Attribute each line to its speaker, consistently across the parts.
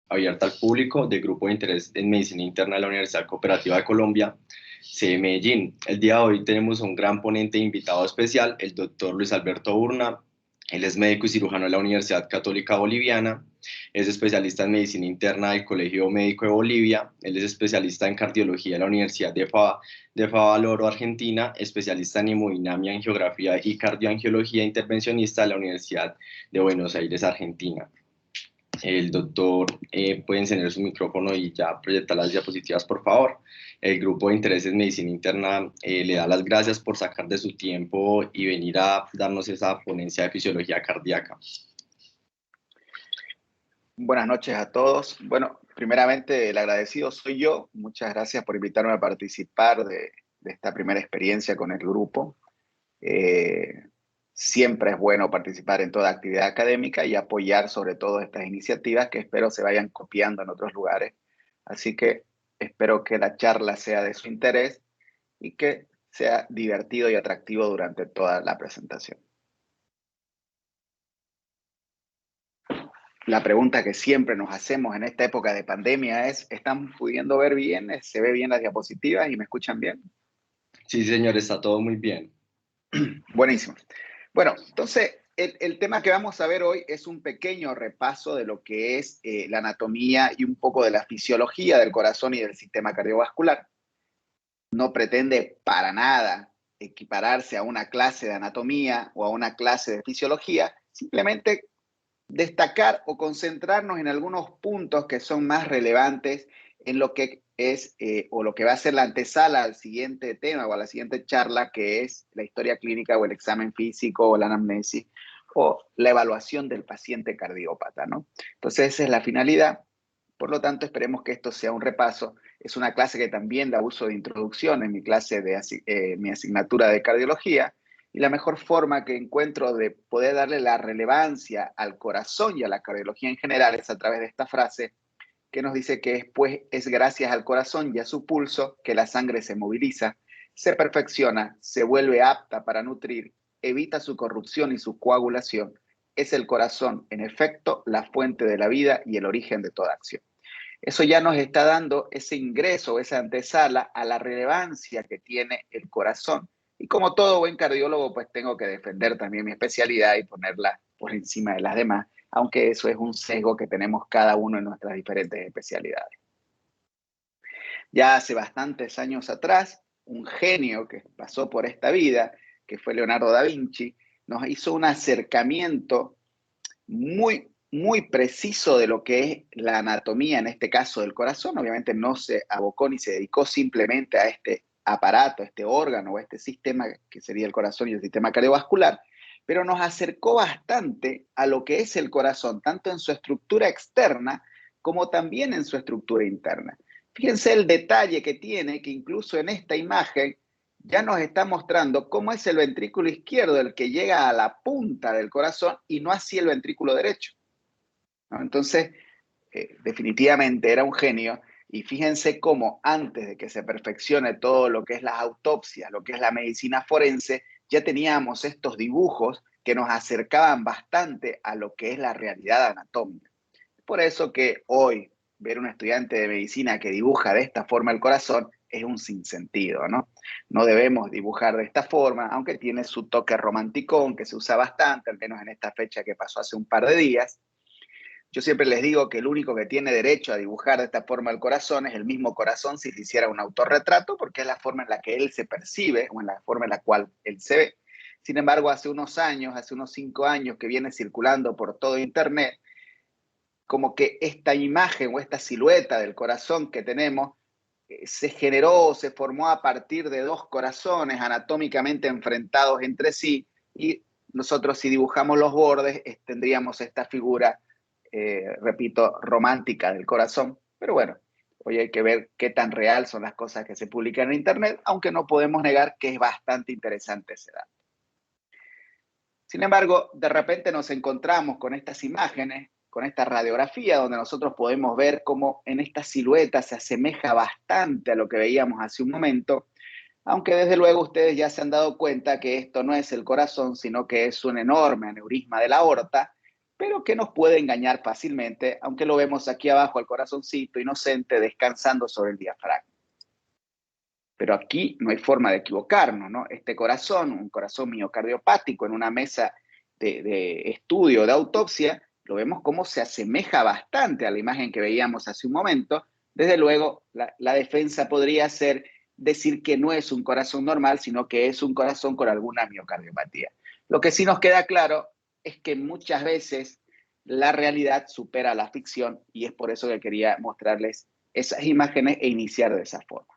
Speaker 1: abierta al público del Grupo de Interés en Medicina Interna de la Universidad Cooperativa de Colombia, sede Medellín. El día de hoy tenemos un gran ponente e invitado especial, el doctor Luis Alberto Urna. Él es médico y cirujano de la Universidad Católica Boliviana, es especialista en medicina interna del Colegio Médico de Bolivia, él es especialista en cardiología de la Universidad de Favaloro, Argentina, especialista en hemodinamia, angiografía y cardioangiología intervencionista de la Universidad de Buenos Aires, Argentina. El doctor puede encender su micrófono y ya proyectar las diapositivas, por favor. El grupo de interés en medicina interna le da las gracias por sacar de su tiempo y venir a darnos esa ponencia de fisiología cardíaca.
Speaker 2: Buenas noches a todos. Bueno, primeramente el agradecido soy yo. Muchas gracias por invitarme a participar de esta primera experiencia con el grupo. Siempre es bueno participar en toda actividad académica y apoyar sobre todo estas iniciativas que espero se vayan copiando en otros lugares. Así que espero que la charla sea de su interés y que sea divertido y atractivo durante toda la presentación. La pregunta que siempre nos hacemos en esta época de pandemia es, ¿están pudiendo ver bien? ¿Se ve bien las diapositivas y me escuchan bien?
Speaker 1: Sí, señor, está todo muy bien.
Speaker 2: Buenísimo. Bueno, entonces el tema que vamos a ver hoy es un pequeño repaso de lo que es la anatomía y un poco de la fisiología del corazón y del sistema cardiovascular. No pretende para nada equipararse a una clase de anatomía o a una clase de fisiología, simplemente destacar o concentrarnos en algunos puntos que son más relevantes en lo que es o lo que va a ser la antesala al siguiente tema o a la siguiente charla, que es la historia clínica o el examen físico o la anamnesis o la evaluación del paciente cardiópata, ¿no? Entonces esa es la finalidad. Por lo tanto, esperemos que esto sea un repaso. Es una clase que también la uso de introducción en mi clase de mi asignatura de cardiología. Y la mejor forma que encuentro de poder darle la relevancia al corazón y a la cardiología en general es a través de esta frase que nos dice que después es gracias al corazón y a su pulso que la sangre se moviliza, se perfecciona, se vuelve apta para nutrir, evita su corrupción y su coagulación. Es el corazón, en efecto, la fuente de la vida y el origen de toda acción. Eso ya nos está dando ese ingreso, esa antesala a la relevancia que tiene el corazón. Y como todo buen cardiólogo, pues tengo que defender también mi especialidad y ponerla por encima de las demás, aunque eso es un sesgo que tenemos cada uno en nuestras diferentes especialidades. Ya hace bastantes años atrás, un genio que pasó por esta vida, que fue Leonardo da Vinci, nos hizo un acercamiento muy preciso de lo que es la anatomía, en este caso del corazón. Obviamente no se abocó ni se dedicó simplemente a este aparato, a este órgano o a este sistema que sería el corazón y el sistema cardiovascular, pero nos acercó bastante a lo que es el corazón, tanto en su estructura externa como también en su estructura interna. Fíjense el detalle que tiene, que incluso en esta imagen ya nos está mostrando cómo es el ventrículo izquierdo el que llega a la punta del corazón y no así el ventrículo derecho, ¿no? Entonces, definitivamente era un genio. Y fíjense cómo antes de que se perfeccione todo lo que es las autopsias, lo que es la medicina forense, ya teníamos estos dibujos que nos acercaban bastante a lo que es la realidad anatómica. Por eso que hoy ver un estudiante de medicina que dibuja de esta forma el corazón es un sinsentido, ¿no? No debemos dibujar de esta forma, aunque tiene su toque romanticón que se usa bastante, al menos en esta fecha que pasó hace un par de días. Yo siempre les digo que el único que tiene derecho a dibujar de esta forma el corazón es el mismo corazón si le hiciera un autorretrato, porque es la forma en la que él se percibe o en la forma en la cual él se ve. Sin embargo, hace unos años, hace unos 5 años que viene circulando por todo Internet, como que esta imagen o esta silueta del corazón que tenemos se generó, se formó a partir de dos corazones anatómicamente enfrentados entre sí, y nosotros si dibujamos los bordes tendríamos esta figura, repito, romántica del corazón. Pero bueno, hoy hay que ver qué tan real son las cosas que se publican en Internet, aunque no podemos negar que es bastante interesante ese dato. Sin embargo, de repente nos encontramos con estas imágenes, con esta radiografía, donde nosotros podemos ver cómo en esta silueta se asemeja bastante a lo que veíamos hace un momento, aunque desde luego ustedes ya se han dado cuenta que esto no es el corazón, sino que es un enorme aneurisma de la aorta, pero que nos puede engañar fácilmente, aunque lo vemos aquí abajo al corazoncito inocente descansando sobre el diafragma. Pero aquí no hay forma de equivocarnos, ¿no? Este corazón, un corazón miocardiopático en una mesa de estudio, de autopsia, lo vemos como se asemeja bastante a la imagen que veíamos hace un momento. Desde luego, la defensa podría ser decir que no es un corazón normal, sino que es un corazón con alguna miocardiopatía. Lo que sí nos queda claro es que muchas veces la realidad supera la ficción y es por eso que quería mostrarles esas imágenes e iniciar de esa forma.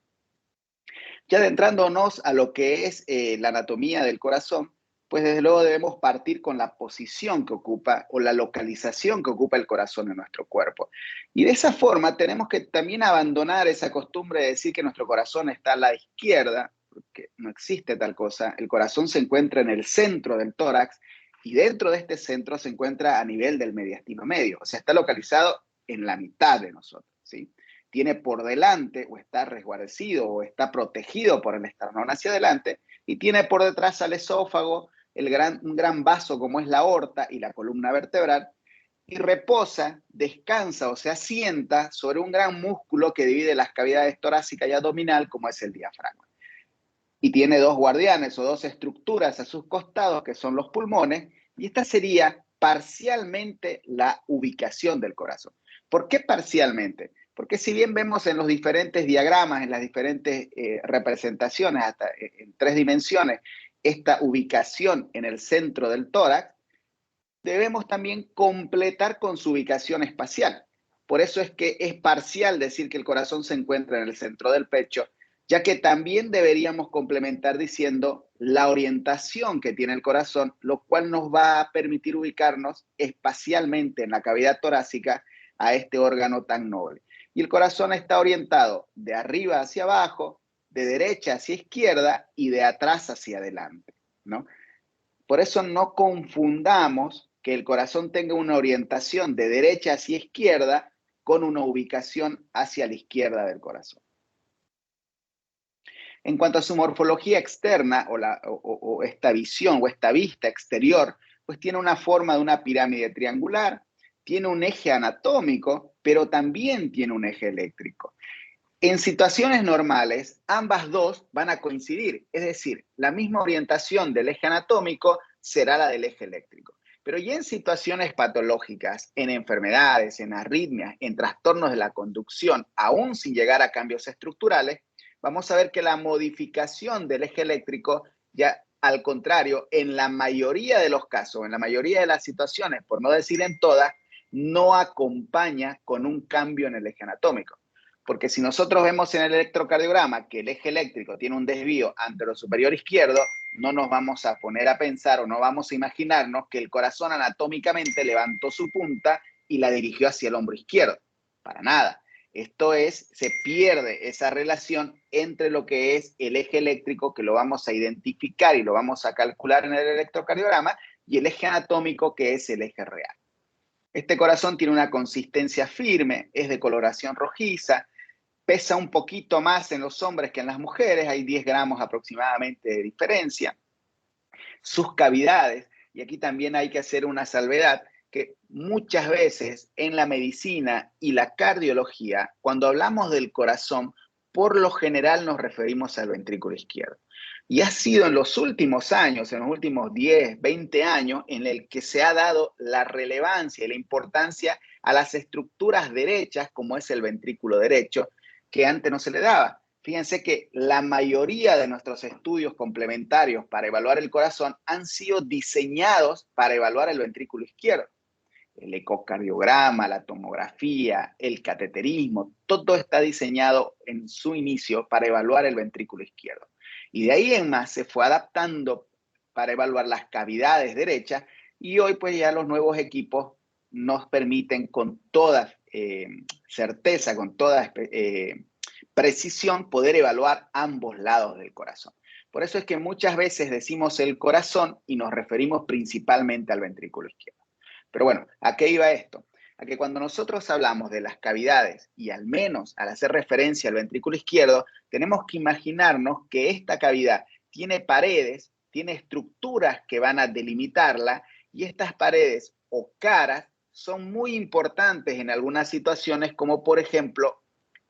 Speaker 2: Ya adentrándonos a lo que es la anatomía del corazón, pues desde luego debemos partir con la posición que ocupa o la localización que ocupa el corazón en nuestro cuerpo. Y de esa forma tenemos que también abandonar esa costumbre de decir que nuestro corazón está a la izquierda, porque no existe tal cosa. El corazón se encuentra en el centro del tórax y dentro de este centro se encuentra a nivel del mediastino medio, o sea, está localizado en la mitad de nosotros, ¿sí? Tiene por delante o está resguarecido o está protegido por el esternón hacia adelante y tiene por detrás al esófago un gran vaso como es la aorta y la columna vertebral y reposa, descansa o se asienta sobre un gran músculo que divide las cavidades torácica y abdominal como es el diafragma. Y tiene dos guardianes o dos estructuras a sus costados que son los pulmones y esta sería parcialmente la ubicación del corazón. ¿Por qué parcialmente? Porque si bien vemos en los diferentes diagramas, en las diferentes representaciones, hasta en 3 dimensiones, esta ubicación en el centro del tórax, debemos también completar con su ubicación espacial. Por eso es que es parcial decir que el corazón se encuentra en el centro del pecho, ya que también deberíamos complementar diciendo la orientación que tiene el corazón, lo cual nos va a permitir ubicarnos espacialmente en la cavidad torácica a este órgano tan noble. Y el corazón está orientado de arriba hacia abajo, de derecha hacia izquierda y de atrás hacia adelante, ¿no? Por eso no confundamos que el corazón tenga una orientación de derecha hacia izquierda con una ubicación hacia la izquierda del corazón. En cuanto a su morfología externa o esta visión o esta vista exterior, pues tiene una forma de una pirámide triangular, tiene un eje anatómico, pero también tiene un eje eléctrico. En situaciones normales, ambas dos van a coincidir, es decir, la misma orientación del eje anatómico será la del eje eléctrico. Pero ya en situaciones patológicas, en enfermedades, en arritmias, en trastornos de la conducción, aún sin llegar a cambios estructurales, vamos a ver que la modificación del eje eléctrico, ya al contrario, en la mayoría de los casos, en la mayoría de las situaciones, por no decir en todas, no acompaña con un cambio en el eje anatómico. Porque si nosotros vemos en el electrocardiograma que el eje eléctrico tiene un desvío anterosuperior izquierdo, no nos vamos a poner a pensar o no vamos a imaginarnos que el corazón anatómicamente levantó su punta y la dirigió hacia el hombro izquierdo. Para nada. Esto es, se pierde esa relación entre lo que es el eje eléctrico, que lo vamos a identificar y lo vamos a calcular en el electrocardiograma, y el eje anatómico, que es el eje real. Este corazón tiene una consistencia firme, es de coloración rojiza, pesa un poquito más en los hombres que en las mujeres, hay 10 gramos aproximadamente de diferencia. Sus cavidades, y aquí también hay que hacer una salvedad, que muchas veces en la medicina y la cardiología, cuando hablamos del corazón, por lo general nos referimos al ventrículo izquierdo. Y ha sido en los últimos años, en los últimos 10, 20 años, en el que se ha dado la relevancia y la importancia a las estructuras derechas, como es el ventrículo derecho, que antes no se le daba. Fíjense que la mayoría de nuestros estudios complementarios para evaluar el corazón han sido diseñados para evaluar el ventrículo izquierdo. El ecocardiograma, la tomografía, el cateterismo, todo está diseñado en su inicio para evaluar el ventrículo izquierdo. Y de ahí en más se fue adaptando para evaluar las cavidades derechas y hoy pues ya los nuevos equipos nos permiten con toda certeza, con toda precisión poder evaluar ambos lados del corazón. Por eso es que muchas veces decimos el corazón y nos referimos principalmente al ventrículo izquierdo. Pero bueno, ¿a qué iba esto? A que cuando nosotros hablamos de las cavidades y al menos al hacer referencia al ventrículo izquierdo, tenemos que imaginarnos que esta cavidad tiene paredes, tiene estructuras que van a delimitarla y estas paredes o caras son muy importantes en algunas situaciones, como por ejemplo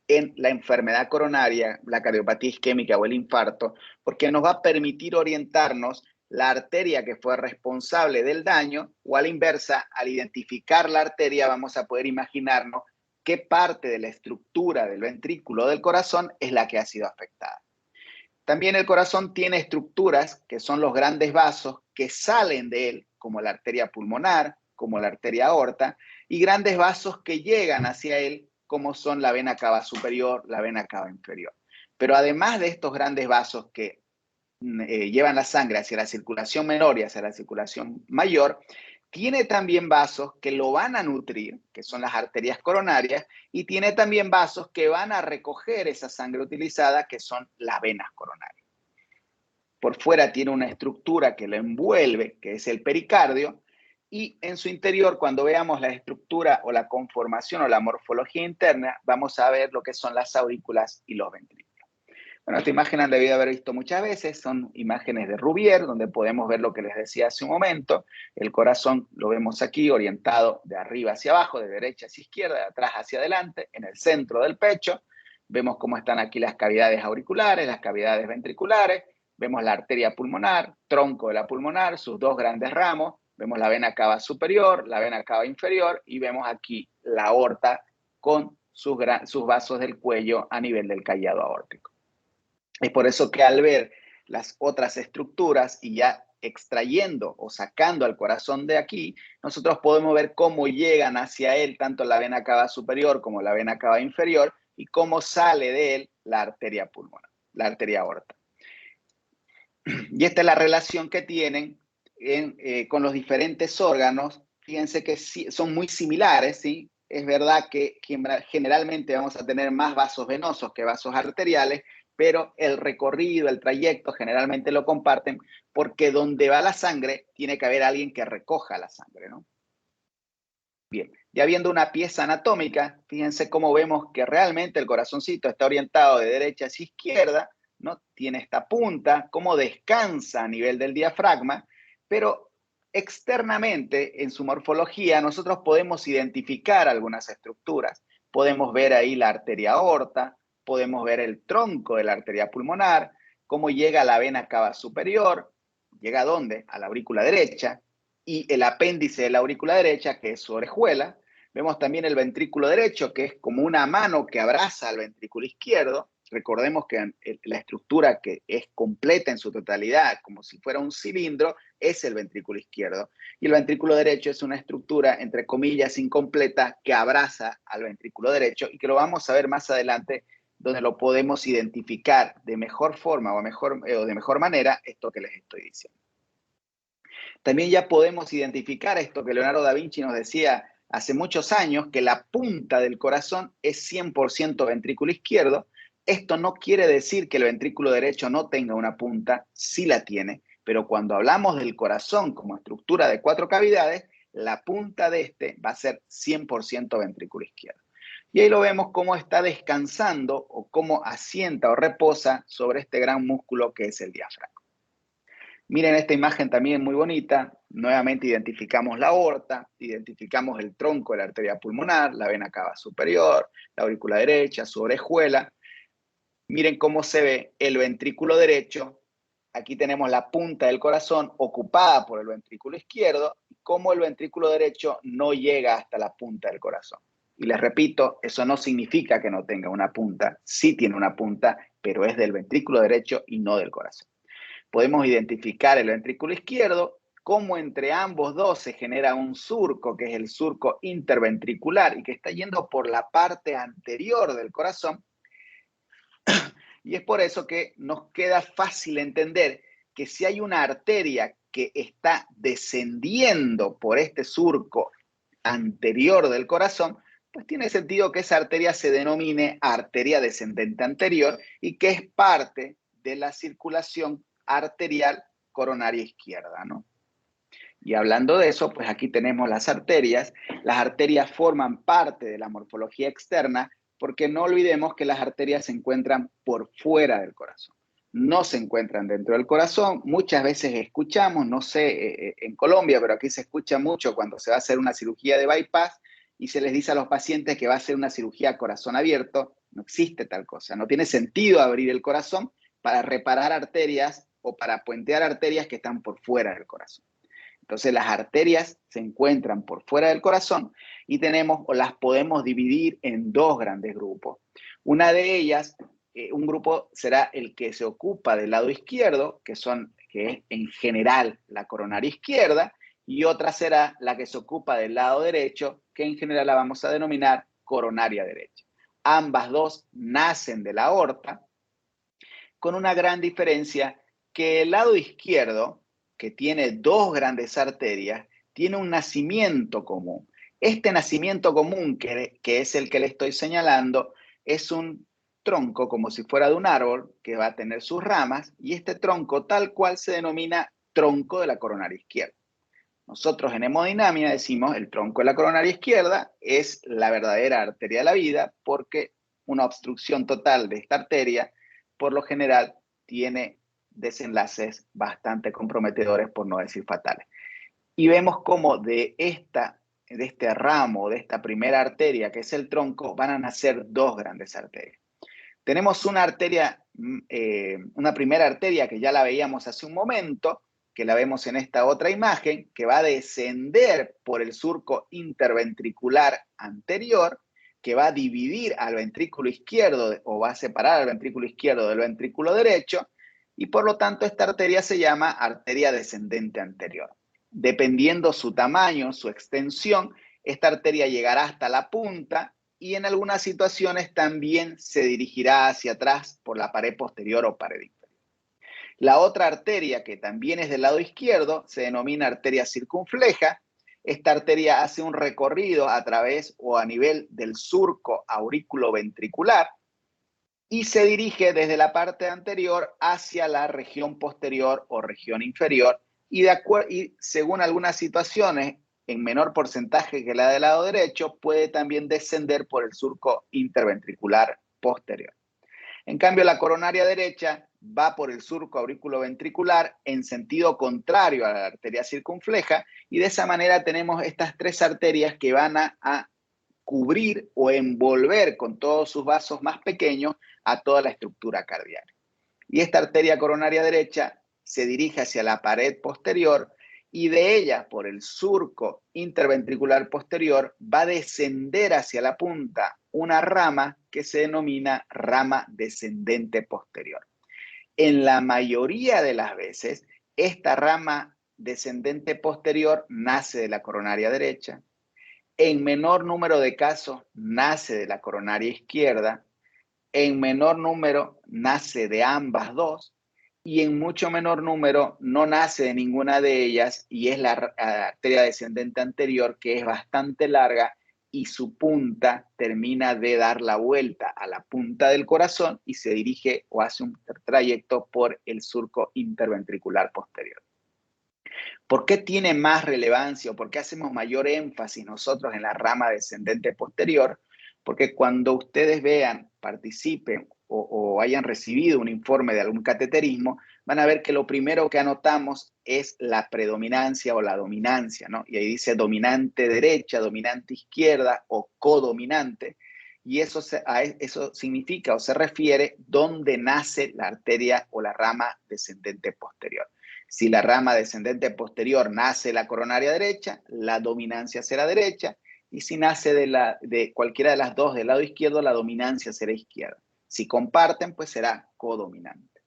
Speaker 2: en la enfermedad coronaria, la cardiopatía isquémica o el infarto, porque nos va a permitir orientarnos la arteria que fue responsable del daño, o a la inversa, al identificar la arteria vamos a poder imaginarnos qué parte de la estructura del ventrículo del corazón es la que ha sido afectada. También el corazón tiene estructuras que son los grandes vasos que salen de él, como la arteria pulmonar, como la arteria aorta, y grandes vasos que llegan hacia él, como son la vena cava superior, la vena cava inferior. Pero además de estos grandes vasos que llevan la sangre hacia la circulación menor y hacia la circulación mayor, tiene también vasos que lo van a nutrir, que son las arterias coronarias, y tiene también vasos que van a recoger esa sangre utilizada, que son las venas coronarias. Por fuera tiene una estructura que lo envuelve, que es el pericardio, y en su interior, cuando veamos la estructura o la conformación o la morfología interna, vamos a ver lo que son las aurículas y los ventrículos. Bueno, esta imagen han debido haber visto muchas veces, son imágenes de Rouvier, donde podemos ver lo que les decía hace un momento. El corazón lo vemos aquí orientado de arriba hacia abajo, de derecha hacia izquierda, de atrás hacia adelante, en el centro del pecho. Vemos cómo están aquí las cavidades auriculares, las cavidades ventriculares, vemos la arteria pulmonar, tronco de la pulmonar, sus dos grandes ramos, vemos la vena cava superior, la vena cava inferior, y vemos aquí la aorta con sus vasos del cuello a nivel del callado aórtico. Es por eso que al ver las otras estructuras y ya extrayendo o sacando al corazón de aquí, nosotros podemos ver cómo llegan hacia él tanto la vena cava superior como la vena cava inferior, y cómo sale de él la arteria pulmonar, la arteria aorta. Y esta es la relación que tienen con los diferentes órganos. Fíjense que son muy similares, ¿sí? Es verdad que generalmente vamos a tener más vasos venosos que vasos arteriales, pero el recorrido, el trayecto, generalmente lo comparten, porque donde va la sangre tiene que haber alguien que recoja la sangre, ¿no? Bien, ya viendo una pieza anatómica, fíjense cómo vemos que realmente el corazoncito está orientado de derecha hacia izquierda, ¿no? Tiene esta punta, cómo descansa a nivel del diafragma, pero externamente en su morfología nosotros podemos identificar algunas estructuras. Podemos ver ahí la arteria aorta, podemos ver el tronco de la arteria pulmonar, cómo llega a la vena cava superior, llega a dónde, a la aurícula derecha, y el apéndice de la aurícula derecha, que es su orejuela. Vemos también el ventrículo derecho, que es como una mano que abraza al ventrículo izquierdo. Recordemos que la estructura que es completa en su totalidad, como si fuera un cilindro, es el ventrículo izquierdo. Y el ventrículo derecho es una estructura, entre comillas, incompleta, que abraza al ventrículo derecho, y que lo vamos a ver más adelante, donde lo podemos identificar de mejor forma o de mejor manera, esto que les estoy diciendo. También ya podemos identificar esto que Leonardo da Vinci nos decía hace muchos años, que la punta del corazón es 100% ventrículo izquierdo. Esto no quiere decir que el ventrículo derecho no tenga una punta, sí la tiene, pero cuando hablamos del corazón como estructura de 4 cavidades, la punta de este va a ser 100% ventrículo izquierdo. Y ahí lo vemos cómo está descansando o cómo asienta o reposa sobre este gran músculo que es el diafragma. Miren esta imagen también muy bonita. Nuevamente identificamos la aorta, identificamos el tronco de la arteria pulmonar, la vena cava superior, la aurícula derecha, su orejuela. Miren cómo se ve el ventrículo derecho. Aquí tenemos la punta del corazón ocupada por el ventrículo izquierdo, y cómo el ventrículo derecho no llega hasta la punta del corazón. Y les repito, eso no significa que no tenga una punta. Sí tiene una punta, pero es del ventrículo derecho y no del corazón. Podemos identificar el ventrículo izquierdo, cómo entre ambos dos se genera un surco, que es el surco interventricular, y que está yendo por la parte anterior del corazón. Y es por eso que nos queda fácil entender que si hay una arteria que está descendiendo por este surco anterior del corazón, pues tiene sentido que esa arteria se denomine arteria descendente anterior, y que es parte de la circulación arterial coronaria izquierda, ¿no? Y hablando de eso, pues aquí tenemos las arterias. Las arterias forman parte de la morfología externa, porque no olvidemos que las arterias se encuentran por fuera del corazón. no se encuentran dentro del corazón. Muchas veces escuchamos, no sé, en Colombia, pero aquí se escucha mucho cuando se va a hacer una cirugía de bypass y se les dice a los pacientes que va a ser una cirugía a corazón abierto. No existe tal cosa. No tiene sentido abrir el corazón para reparar arterias o para puentear arterias que están por fuera del corazón. Entonces las arterias se encuentran por fuera del corazón y tenemos o las podemos dividir en dos grandes grupos. Una de ellas, un grupo será el que se ocupa del lado izquierdo, que es en general la coronaria izquierda, y otra será la que se ocupa del lado derecho, que en general la vamos a denominar coronaria derecha. Ambas dos nacen de la aorta, con una gran diferencia que el lado izquierdo, que tiene dos grandes arterias, tiene un nacimiento común. Este nacimiento común, que es el que le estoy señalando, es un tronco como si fuera de un árbol que va a tener sus ramas, y este tronco tal cual se denomina tronco de la coronaria izquierda. Nosotros en hemodinamia decimos el tronco de la coronaria izquierda es la verdadera arteria de la vida, porque una obstrucción total de esta arteria por lo general tiene desenlaces bastante comprometedores, por no decir fatales. Y vemos cómo de este ramo, de esta primera arteria, que es el tronco, van a nacer dos grandes arterias. Tenemos una arteria, una primera arteria que ya la veíamos hace un momento, que la vemos en esta otra imagen, que va a descender por el surco interventricular anterior, que va a dividir al ventrículo izquierdo o va a separar al ventrículo izquierdo del ventrículo derecho, y por lo tanto esta arteria se llama arteria descendente anterior. Dependiendo su tamaño, su extensión, esta arteria llegará hasta la punta y en algunas situaciones también se dirigirá hacia atrás por la pared posterior o pared inferior. La otra arteria, que también es del lado izquierdo, se denomina arteria circunfleja. Esta arteria hace un recorrido a través o a nivel del surco aurículo-ventricular y se dirige desde la parte anterior hacia la región posterior o región inferior y según algunas situaciones, en menor porcentaje que la del lado derecho, puede también descender por el surco interventricular posterior. En cambio, la coronaria derecha va por el surco auriculoventricular en sentido contrario a la arteria circunfleja y de esa manera tenemos estas tres arterias que van a cubrir o envolver con todos sus vasos más pequeños a toda la estructura cardíaca. Y esta arteria coronaria derecha se dirige hacia la pared posterior y de ella, por el surco interventricular posterior, va a descender hacia la punta una rama que se denomina rama descendente posterior. En la mayoría de las veces, esta rama descendente posterior nace de la coronaria derecha. En menor número de casos, nace de la coronaria izquierda. En menor número, nace de ambas dos. Y en mucho menor número no nace de ninguna de ellas y es la arteria descendente anterior, que es bastante larga y su punta termina de dar la vuelta a la punta del corazón y se dirige o hace un trayecto por el surco interventricular posterior. ¿Por qué tiene más relevancia o por qué hacemos mayor énfasis nosotros en la rama descendente posterior? Porque cuando ustedes vean, participen o hayan recibido un informe de algún cateterismo, van a ver que lo primero que anotamos es la predominancia o la dominancia, ¿no? Y ahí dice dominante derecha, dominante izquierda o codominante. Y eso significa o se refiere dónde nace la arteria o la rama descendente posterior. Si la rama descendente posterior nace de la coronaria derecha, la dominancia será derecha, y si nace de cualquiera de las dos del lado izquierdo, la dominancia será izquierda. Si comparten, pues será codominante.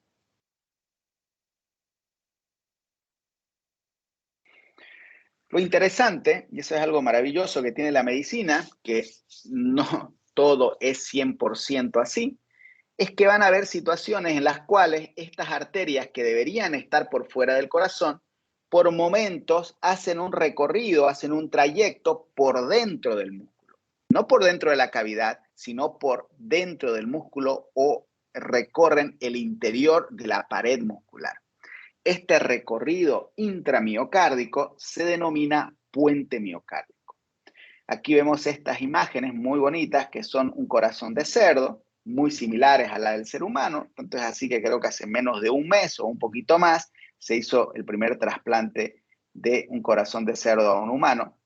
Speaker 2: Lo interesante, y eso es algo maravilloso que tiene la medicina, que no todo es 100% así, es que van a haber situaciones en las cuales estas arterias que deberían estar por fuera del corazón, por momentos hacen un recorrido, hacen un trayecto por dentro del músculo. No por dentro de la cavidad, sino por dentro del músculo o recorren el interior de la pared muscular. Este recorrido intramiocárdico se denomina puente miocárdico. Aquí vemos estas imágenes muy bonitas que son un corazón de cerdo. muy similares a la del ser humano. Entonces, así que creo que hace menos de un mes o un poquito más se hizo el primer trasplante de un corazón de cerdo a un humano.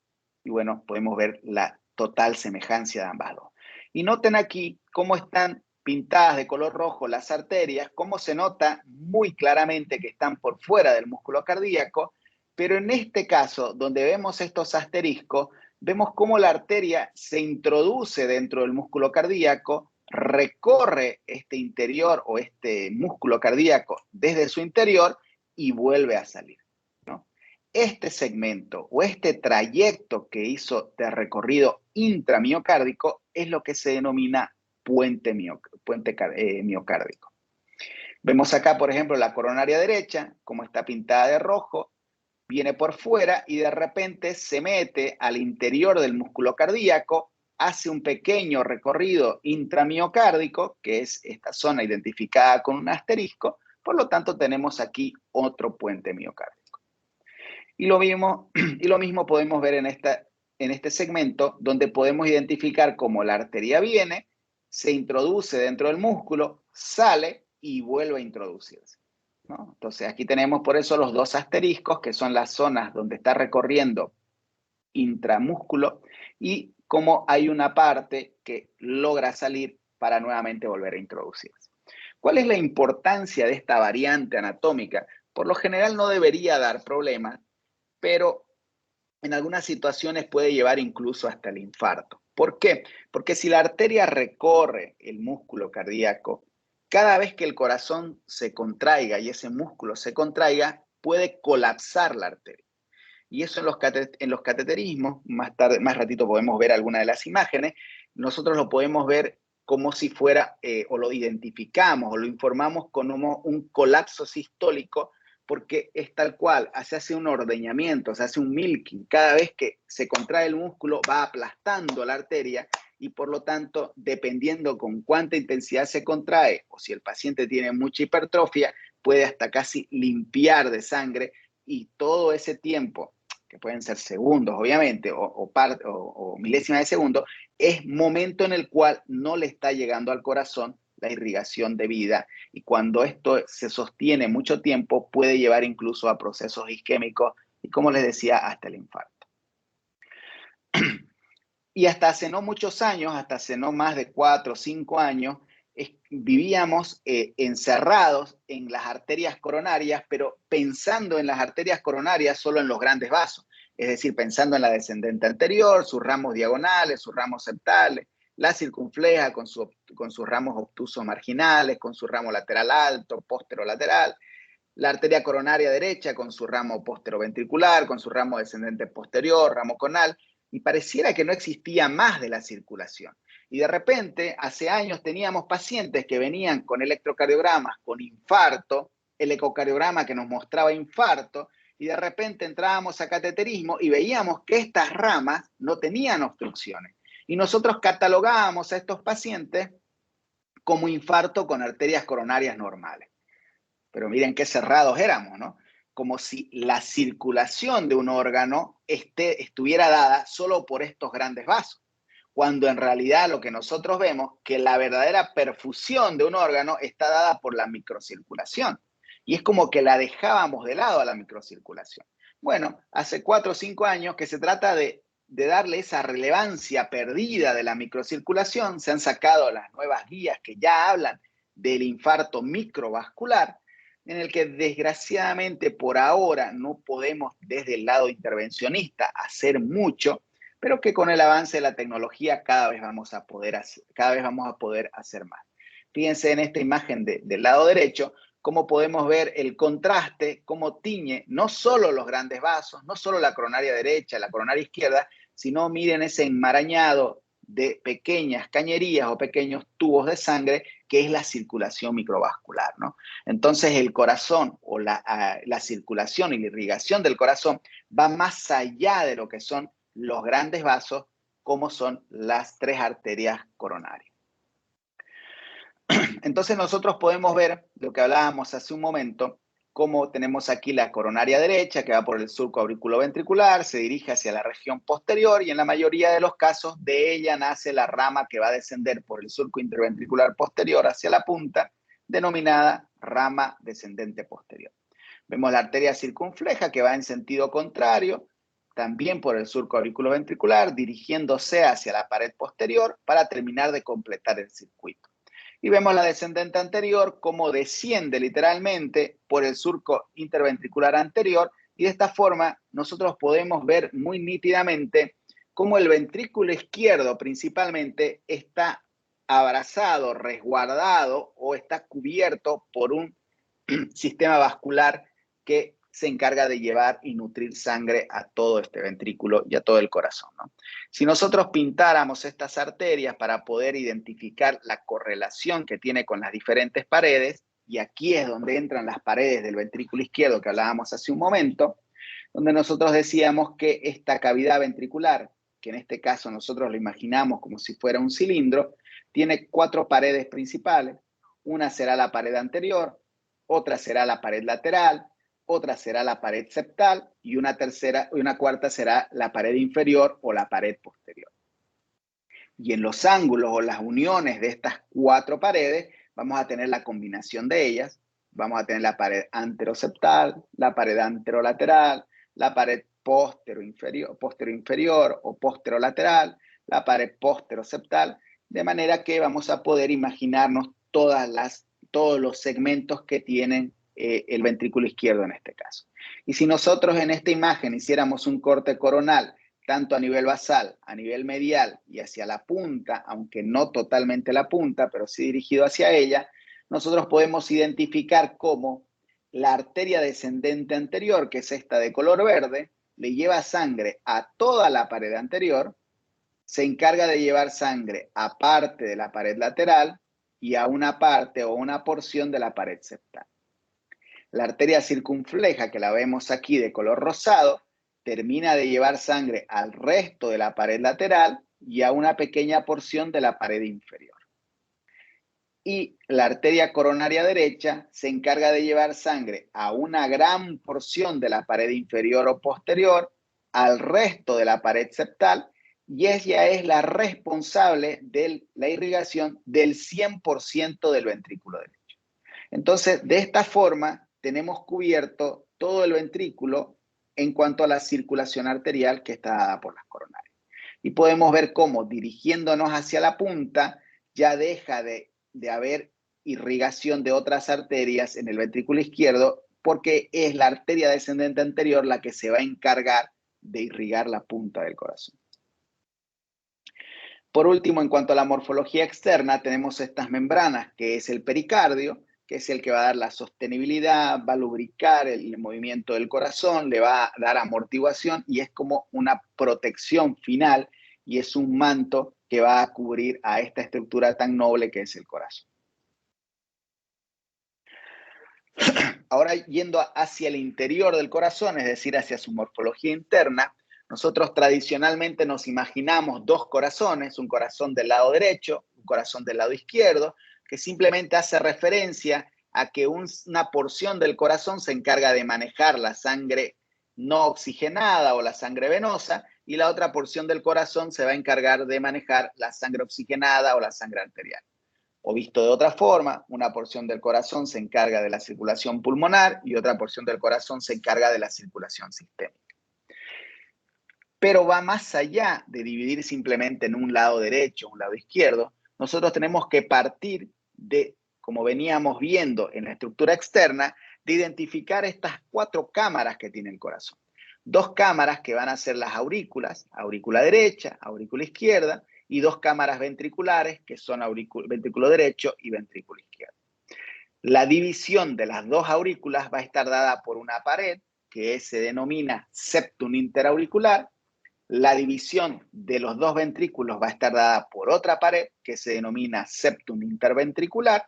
Speaker 2: Y bueno, podemos ver la total semejanza de ambas dos. Y noten aquí cómo están pintadas de color rojo las arterias, cómo se nota muy claramente que están por fuera del músculo cardíaco, pero en este caso, donde vemos estos asteriscos, vemos cómo la arteria se introduce dentro del músculo cardíaco, recorre este interior o este músculo cardíaco desde su interior y vuelve a salir, ¿no? Este segmento o este trayecto que hizo de recorrido intramiocárdico es lo que se denomina puente miocárdico. Vemos acá, por ejemplo, la coronaria derecha, como está pintada de rojo, viene por fuera y de repente se mete al interior del músculo cardíaco, hace un pequeño recorrido intramiocárdico, que es esta zona identificada con un asterisco, por lo tanto tenemos aquí otro puente miocárdico. Y lo mismo podemos ver en este segmento, donde podemos identificar cómo la arteria viene, se introduce dentro del músculo, sale y vuelve a introducirse, ¿no? Entonces aquí tenemos por eso los dos asteriscos, que son las zonas donde está recorriendo intramúsculo, y cómo hay una parte que logra salir para nuevamente volver a introducirse. ¿Cuál es la importancia de esta variante anatómica? Por lo general no debería dar problemas, pero en algunas situaciones puede llevar incluso hasta el infarto. ¿Por qué? Porque si la arteria recorre el músculo cardíaco, cada vez que el corazón se contraiga y ese músculo se contraiga, puede colapsar la arteria. Y eso en los cateterismos, más ratito podemos ver alguna de las imágenes, nosotros lo podemos ver como si fuera, o lo identificamos, o lo informamos como un colapso sistólico, porque es tal cual, se hace un ordeñamiento, se hace un milking. Cada vez que se contrae el músculo, va aplastando la arteria y por lo tanto, dependiendo con cuánta intensidad se contrae, o si el paciente tiene mucha hipertrofia, puede hasta casi limpiar de sangre y todo ese tiempo que pueden ser segundos, obviamente, o milésimas de segundo, es momento en el cual no le está llegando al corazón la irrigación debida. Y cuando esto se sostiene mucho tiempo, puede llevar incluso a procesos isquémicos y, como les decía, hasta el infarto. Y hasta hace no muchos años, hasta hace no más de 4 o 5 años, vivíamos encerrados en las arterias coronarias, pero pensando en las arterias coronarias solo en los grandes vasos, es decir, pensando en la descendente anterior, sus ramos diagonales, sus ramos septales, la circunfleja con sus ramos obtusos marginales, con su ramo lateral alto, posterolateral, la arteria coronaria derecha con su ramo posteroventricular, con su ramo descendente posterior, ramo conal, y pareciera que no existía más de la circulación. Y de repente, hace años teníamos pacientes que venían con electrocardiogramas, con infarto, el ecocardiograma que nos mostraba infarto, y de repente entrábamos a cateterismo y veíamos que estas ramas no tenían obstrucciones. Y nosotros catalogábamos a estos pacientes como infarto con arterias coronarias normales. Pero miren qué cerrados éramos, ¿no? Como si la circulación de un órgano estuviera dada solo por estos grandes vasos, cuando en realidad lo que nosotros vemos que la verdadera perfusión de un órgano está dada por la microcirculación. Y es como que la dejábamos de lado a la microcirculación. Bueno, hace 4 o 5 años que se trata de darle esa relevancia perdida de la microcirculación, se han sacado las nuevas guías que ya hablan del infarto microvascular, en el que desgraciadamente por ahora no podemos desde el lado intervencionista hacer mucho, pero que con el avance de la tecnología cada vez vamos a poder hacer más. Fíjense en esta imagen del lado derecho, cómo podemos ver el contraste, cómo tiñe no solo los grandes vasos, no solo la coronaria derecha, la coronaria izquierda, sino miren ese enmarañado de pequeñas cañerías o pequeños tubos de sangre que es la circulación microvascular, ¿no? Entonces el corazón o la circulación y la irrigación del corazón va más allá de lo que son los grandes vasos, como son las 3 arterias coronarias. Entonces nosotros podemos ver lo que hablábamos hace un momento, como tenemos aquí la coronaria derecha que va por el surco auriculoventricular, se dirige hacia la región posterior y en la mayoría de los casos de ella nace la rama que va a descender por el surco interventricular posterior hacia la punta, denominada rama descendente posterior. Vemos la arteria circunfleja que va en sentido contrario, también por el surco auriculoventricular, dirigiéndose hacia la pared posterior para terminar de completar el circuito. Y vemos la descendente anterior como desciende literalmente por el surco interventricular anterior y de esta forma nosotros podemos ver muy nítidamente cómo el ventrículo izquierdo principalmente está abrazado, resguardado o está cubierto por un sistema vascular que se encarga de llevar y nutrir sangre a todo este ventrículo y a todo el corazón, ¿no? Si nosotros pintáramos estas arterias para poder identificar la correlación que tiene con las diferentes paredes, y aquí es donde entran las paredes del ventrículo izquierdo que hablábamos hace un momento, donde nosotros decíamos que esta cavidad ventricular, que en este caso nosotros lo imaginamos como si fuera un cilindro, tiene 4 paredes principales. Una será la pared anterior, otra será la pared lateral, otra será la pared septal y una cuarta será la pared inferior o la pared posterior. Y en los ángulos o las uniones de estas 4 paredes vamos a tener la combinación de ellas. Vamos a tener la pared anteroseptal, la pared anterolateral, la pared posterior o posterolateral, la pared posteroseptal, de manera que vamos a poder imaginarnos todos los segmentos que tienen el ventrículo izquierdo en este caso. Y si nosotros en esta imagen hiciéramos un corte coronal, tanto a nivel basal, a nivel medial y hacia la punta, aunque no totalmente la punta, pero sí dirigido hacia ella, nosotros podemos identificar cómo la arteria descendente anterior, que es esta de color verde, le lleva sangre a toda la pared anterior, se encarga de llevar sangre a parte de la pared lateral y a una parte o una porción de la pared septal. La arteria circunfleja, que la vemos aquí de color rosado, termina de llevar sangre al resto de la pared lateral y a una pequeña porción de la pared inferior. Y la arteria coronaria derecha se encarga de llevar sangre a una gran porción de la pared inferior o posterior, al resto de la pared septal, y ella es la responsable de la irrigación del 100% del ventrículo derecho. Entonces, de esta forma, tenemos cubierto todo el ventrículo en cuanto a la circulación arterial que está dada por las coronarias. Y podemos ver cómo, dirigiéndonos hacia la punta, ya deja de haber irrigación de otras arterias en el ventrículo izquierdo, porque es la arteria descendente anterior la que se va a encargar de irrigar la punta del corazón. Por último, en cuanto a la morfología externa, tenemos estas membranas, que es el pericardio, que es el que va a dar la sostenibilidad, va a lubricar el movimiento del corazón, le va a dar amortiguación y es como una protección final y es un manto que va a cubrir a esta estructura tan noble que es el corazón. Ahora, yendo hacia el interior del corazón, es decir, hacia su morfología interna, nosotros tradicionalmente nos imaginamos 2 corazones, un corazón del lado derecho, un corazón del lado izquierdo, que simplemente hace referencia a que una porción del corazón se encarga de manejar la sangre no oxigenada o la sangre venosa, y la otra porción del corazón se va a encargar de manejar la sangre oxigenada o la sangre arterial. O visto de otra forma, una porción del corazón se encarga de la circulación pulmonar y otra porción del corazón se encarga de la circulación sistémica. Pero va más allá de dividir simplemente en un lado derecho o un lado izquierdo. Nosotros tenemos que partir de, como veníamos viendo en la estructura externa, de identificar estas 4 cámaras que tiene el corazón. 2 cámaras que van a ser las aurículas, aurícula derecha, aurícula izquierda, y 2 cámaras ventriculares que son ventrículo derecho y ventrículo izquierdo. La división de las 2 aurículas va a estar dada por una pared que se denomina septum interauricular. La división de los 2 ventrículos va a estar dada por otra pared que se denomina septum interventricular.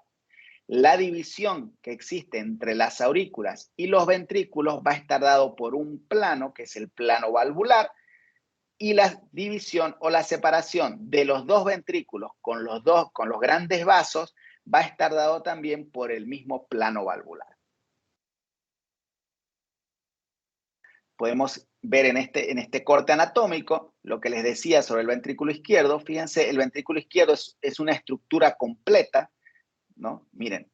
Speaker 2: La división que existe entre las aurículas y los ventrículos va a estar dado por un plano, que es el plano valvular, y la división o la separación de los 2 ventrículos con los grandes vasos va a estar dado también por el mismo plano valvular. podemos ver en este corte anatómico lo que les decía sobre el ventrículo izquierdo. Fíjense, el ventrículo izquierdo es una estructura completa, ¿no? Miren,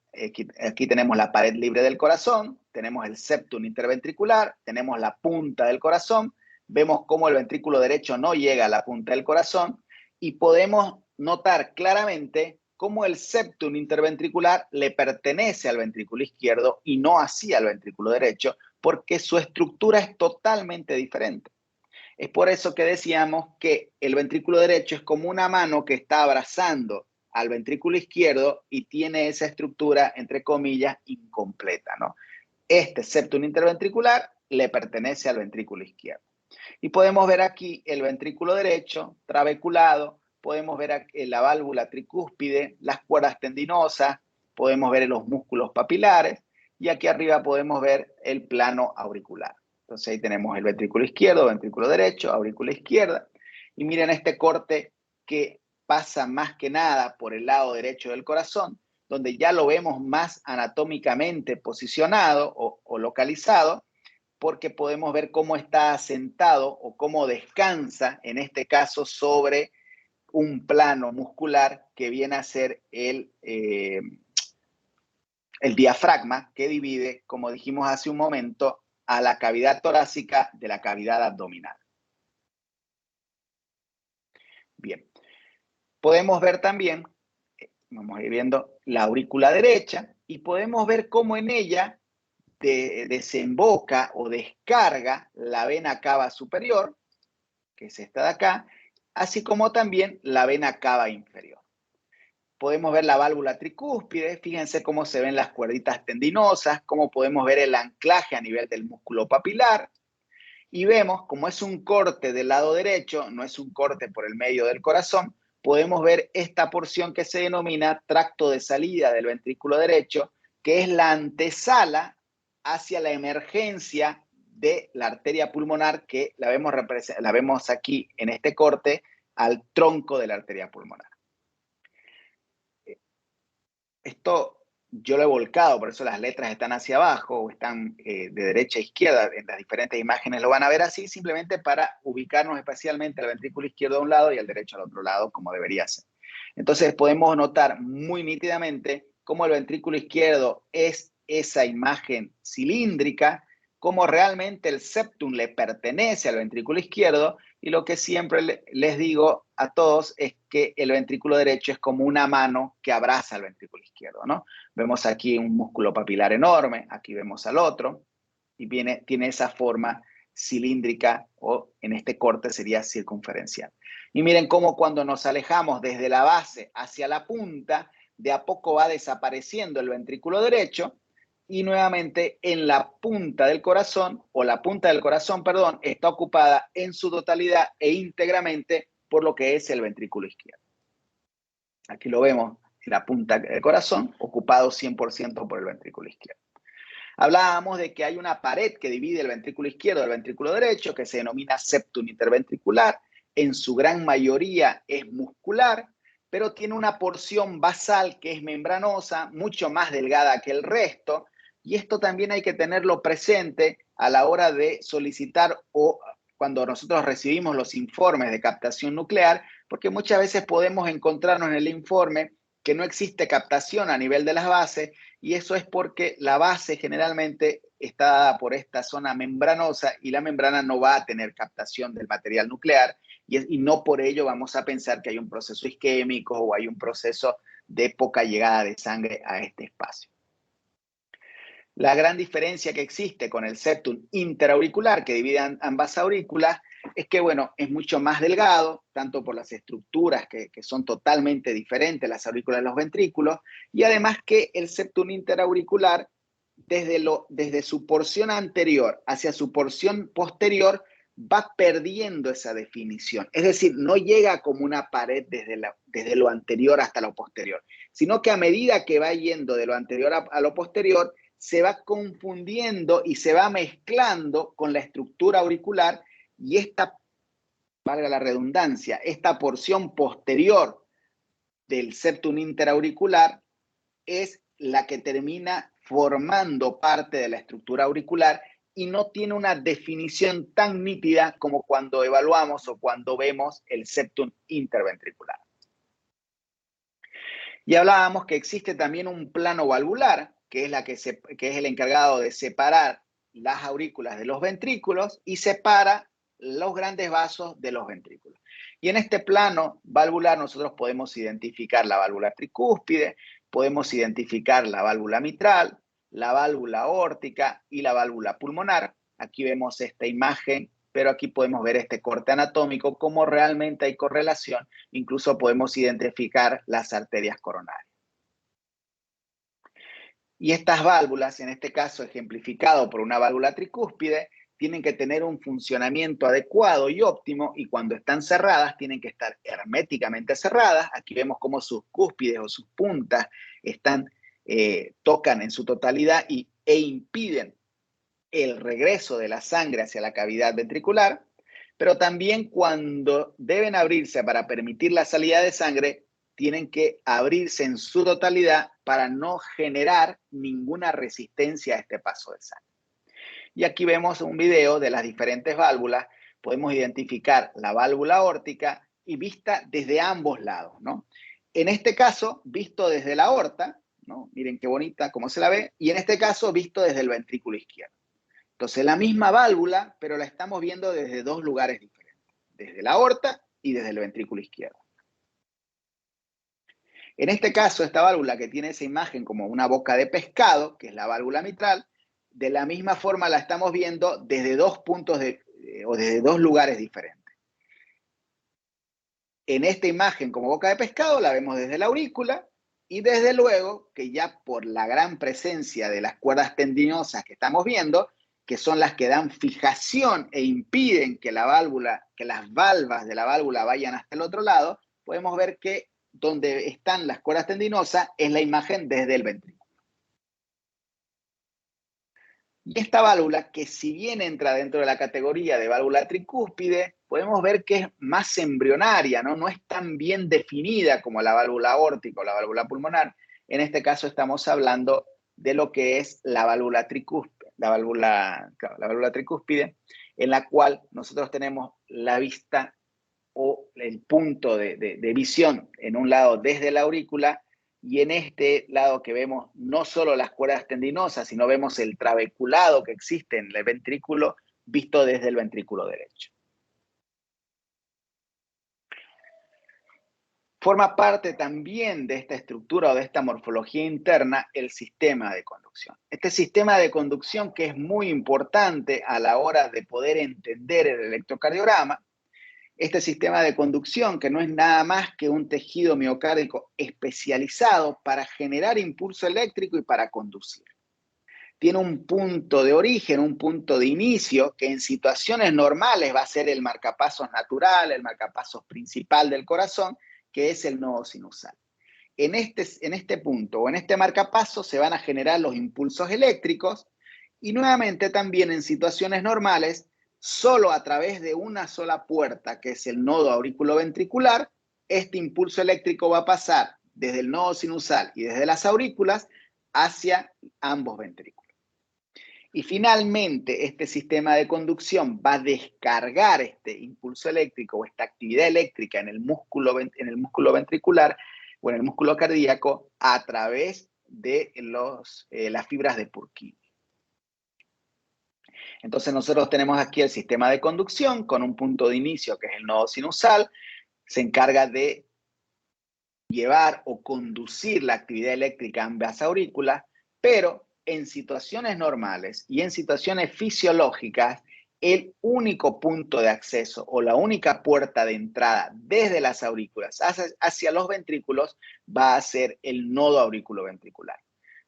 Speaker 2: aquí tenemos la pared libre del corazón, tenemos el septum interventricular, tenemos la punta del corazón, vemos cómo el ventrículo derecho no llega a la punta del corazón y podemos notar claramente cómo el septum interventricular le pertenece al ventrículo izquierdo y no así al ventrículo derecho, porque su estructura es totalmente diferente. Es por eso que decíamos que el ventrículo derecho es como una mano que está abrazando al ventrículo izquierdo y tiene esa estructura, entre comillas, incompleta, ¿no? Este septum interventricular le pertenece al ventrículo izquierdo. Y podemos ver aquí el ventrículo derecho, trabeculado, podemos ver aquí la válvula tricúspide, las cuerdas tendinosas, podemos ver los músculos papilares y aquí arriba podemos ver el plano auricular. Entonces ahí tenemos el ventrículo izquierdo, ventrículo derecho, aurícula izquierda. Y miren este corte que pasa más que nada por el lado derecho del corazón, donde ya lo vemos más anatómicamente posicionado o localizado, porque podemos ver cómo está asentado o cómo descansa, en este caso, sobre un plano muscular que viene a ser el diafragma, que divide, como dijimos hace un momento, a la cavidad torácica de la cavidad abdominal. Bien, podemos ver también, vamos a ir viendo la aurícula derecha, y podemos ver cómo en ella desemboca o descarga la vena cava superior, que es esta de acá, así como también la vena cava inferior. Podemos ver la válvula tricúspide, fíjense cómo se ven las cuerditas tendinosas, cómo podemos ver el anclaje a nivel del músculo papilar, y vemos, como es un corte del lado derecho, no es un corte por el medio del corazón, podemos ver esta porción que se denomina tracto de salida del ventrículo derecho, que es la antesala hacia la emergencia de la arteria pulmonar, que la vemos aquí en este corte, al tronco de la arteria pulmonar. Esto yo lo he volcado, por eso las letras están hacia abajo o están de derecha a izquierda. En las diferentes imágenes lo van a ver así, simplemente para ubicarnos especialmente al ventrículo izquierdo a un lado y al derecho al otro lado, como debería ser. Entonces podemos notar muy nítidamente cómo el ventrículo izquierdo es esa imagen cilíndrica, cómo realmente el septum le pertenece al ventrículo izquierdo, y lo que siempre les digo a todos es que el ventrículo derecho es como una mano que abraza al ventrículo izquierdo, ¿no? Vemos aquí un músculo papilar enorme, aquí vemos al otro, y tiene esa forma cilíndrica, o en este corte sería circunferencial. Y miren cómo cuando nos alejamos desde la base hacia la punta, de a poco va desapareciendo el ventrículo derecho, y nuevamente en la punta del corazón, o la punta del corazón, perdón, está ocupada en su totalidad e íntegramente por lo que es el ventrículo izquierdo. Aquí lo vemos, en la punta del corazón, ocupado 100% por el ventrículo izquierdo. Hablábamos de que hay una pared que divide el ventrículo izquierdo del ventrículo derecho, que se denomina septum interventricular. En su gran mayoría es muscular, pero tiene una porción basal que es membranosa, mucho más delgada que el resto, y esto también hay que tenerlo presente a la hora de solicitar o cuando nosotros recibimos los informes de captación nuclear, porque muchas veces podemos encontrarnos en el informe que no existe captación a nivel de las bases, y eso es porque la base generalmente está dada por esta zona membranosa y la membrana no va a tener captación del material nuclear, y no por ello vamos a pensar que hay un proceso isquémico o hay un proceso de poca llegada de sangre a este espacio. La gran diferencia que existe con el septum interauricular, que divide ambas aurículas, es que, bueno, es mucho más delgado, tanto por las estructuras que son totalmente diferentes, las aurículas y los ventrículos, y además que el septum interauricular, desde su porción anterior hacia su porción posterior, va perdiendo esa definición. Es decir, no llega como una pared desde lo anterior hasta lo posterior, sino que a medida que va yendo de lo anterior a lo posterior, se va confundiendo y se va mezclando con la estructura auricular, y esta, valga la redundancia, esta porción posterior del septum interauricular es la que termina formando parte de la estructura auricular y no tiene una definición tan nítida como cuando evaluamos o cuando vemos el septum interventricular. Y hablábamos que existe también un plano valvular, que es el encargado de separar las aurículas de los ventrículos y separa los grandes vasos de los ventrículos. Y en este plano valvular nosotros podemos identificar la válvula tricúspide, podemos identificar la válvula mitral, la válvula aórtica y la válvula pulmonar. Aquí vemos esta imagen, pero aquí podemos ver este corte anatómico, cómo realmente hay correlación. Incluso podemos identificar las arterias coronarias. Y estas válvulas, en este caso ejemplificado por una válvula tricúspide, tienen que tener un funcionamiento adecuado y óptimo, y cuando están cerradas tienen que estar herméticamente cerradas. Aquí vemos cómo sus cúspides o sus puntas tocan en su totalidad e impiden el regreso de la sangre hacia la cavidad ventricular, pero también cuando deben abrirse para permitir la salida de sangre, tienen que abrirse en su totalidad para no generar ninguna resistencia a este paso de sangre. Y aquí vemos un video de las diferentes válvulas. Podemos identificar la válvula aórtica y vista desde ambos lados, ¿no? En este caso, visto desde la aorta, ¿no? Miren qué bonita cómo se la ve, y en este caso, visto desde el ventrículo izquierdo. Entonces, la misma válvula, pero la estamos viendo desde dos lugares diferentes, desde la aorta y desde el ventrículo izquierdo. En este caso, esta válvula que tiene esa imagen como una boca de pescado, que es la válvula mitral, de la misma forma la estamos viendo desde dos puntos o desde dos lugares diferentes. En esta imagen como boca de pescado la vemos desde la aurícula y desde luego que ya por la gran presencia de las cuerdas tendinosas que estamos viendo, que son las que dan fijación e impiden que las valvas de la válvula vayan hasta el otro lado, podemos ver que donde están las cuerdas tendinosas es la imagen desde el ventrículo. Y esta válvula, que si bien entra dentro de la categoría de válvula tricúspide, podemos ver que es más embrionaria, ¿no? No es tan bien definida como la válvula aórtica o la válvula pulmonar. En este caso estamos hablando de lo que es la válvula tricúspide, la válvula tricúspide, en la cual nosotros tenemos la vista o el punto de visión en un lado desde la aurícula, y en este lado que vemos no solo las cuerdas tendinosas, sino vemos el trabeculado que existe en el ventrículo visto desde el ventrículo derecho. Forma parte también de esta estructura o de esta morfología interna el sistema de conducción. Este sistema de conducción, que es muy importante a la hora de poder entender el electrocardiograma, este sistema de conducción, que no es nada más que un tejido miocárdico especializado para generar impulso eléctrico y para conducir. Tiene un punto de origen, un punto de inicio, que en situaciones normales va a ser el marcapasos natural, el marcapasos principal del corazón, que es el nodo sinusal. En este punto o en este marcapasos se van a generar los impulsos eléctricos, y nuevamente también en situaciones normales, solo a través de una sola puerta, que es el nodo auriculoventricular, este impulso eléctrico va a pasar desde el nodo sinusal y desde las aurículas hacia ambos ventrículos. Y finalmente, este sistema de conducción va a descargar este impulso eléctrico o esta actividad eléctrica en el músculo ventricular o en el músculo cardíaco a través de las fibras de Purkinje. Entonces nosotros tenemos aquí el sistema de conducción con un punto de inicio que es el nodo sinusal. Se encarga de llevar o conducir la actividad eléctrica a ambas aurículas, pero en situaciones normales y en situaciones fisiológicas, el único punto de acceso o la única puerta de entrada desde las aurículas hacia los ventrículos va a ser el nodo auriculoventricular.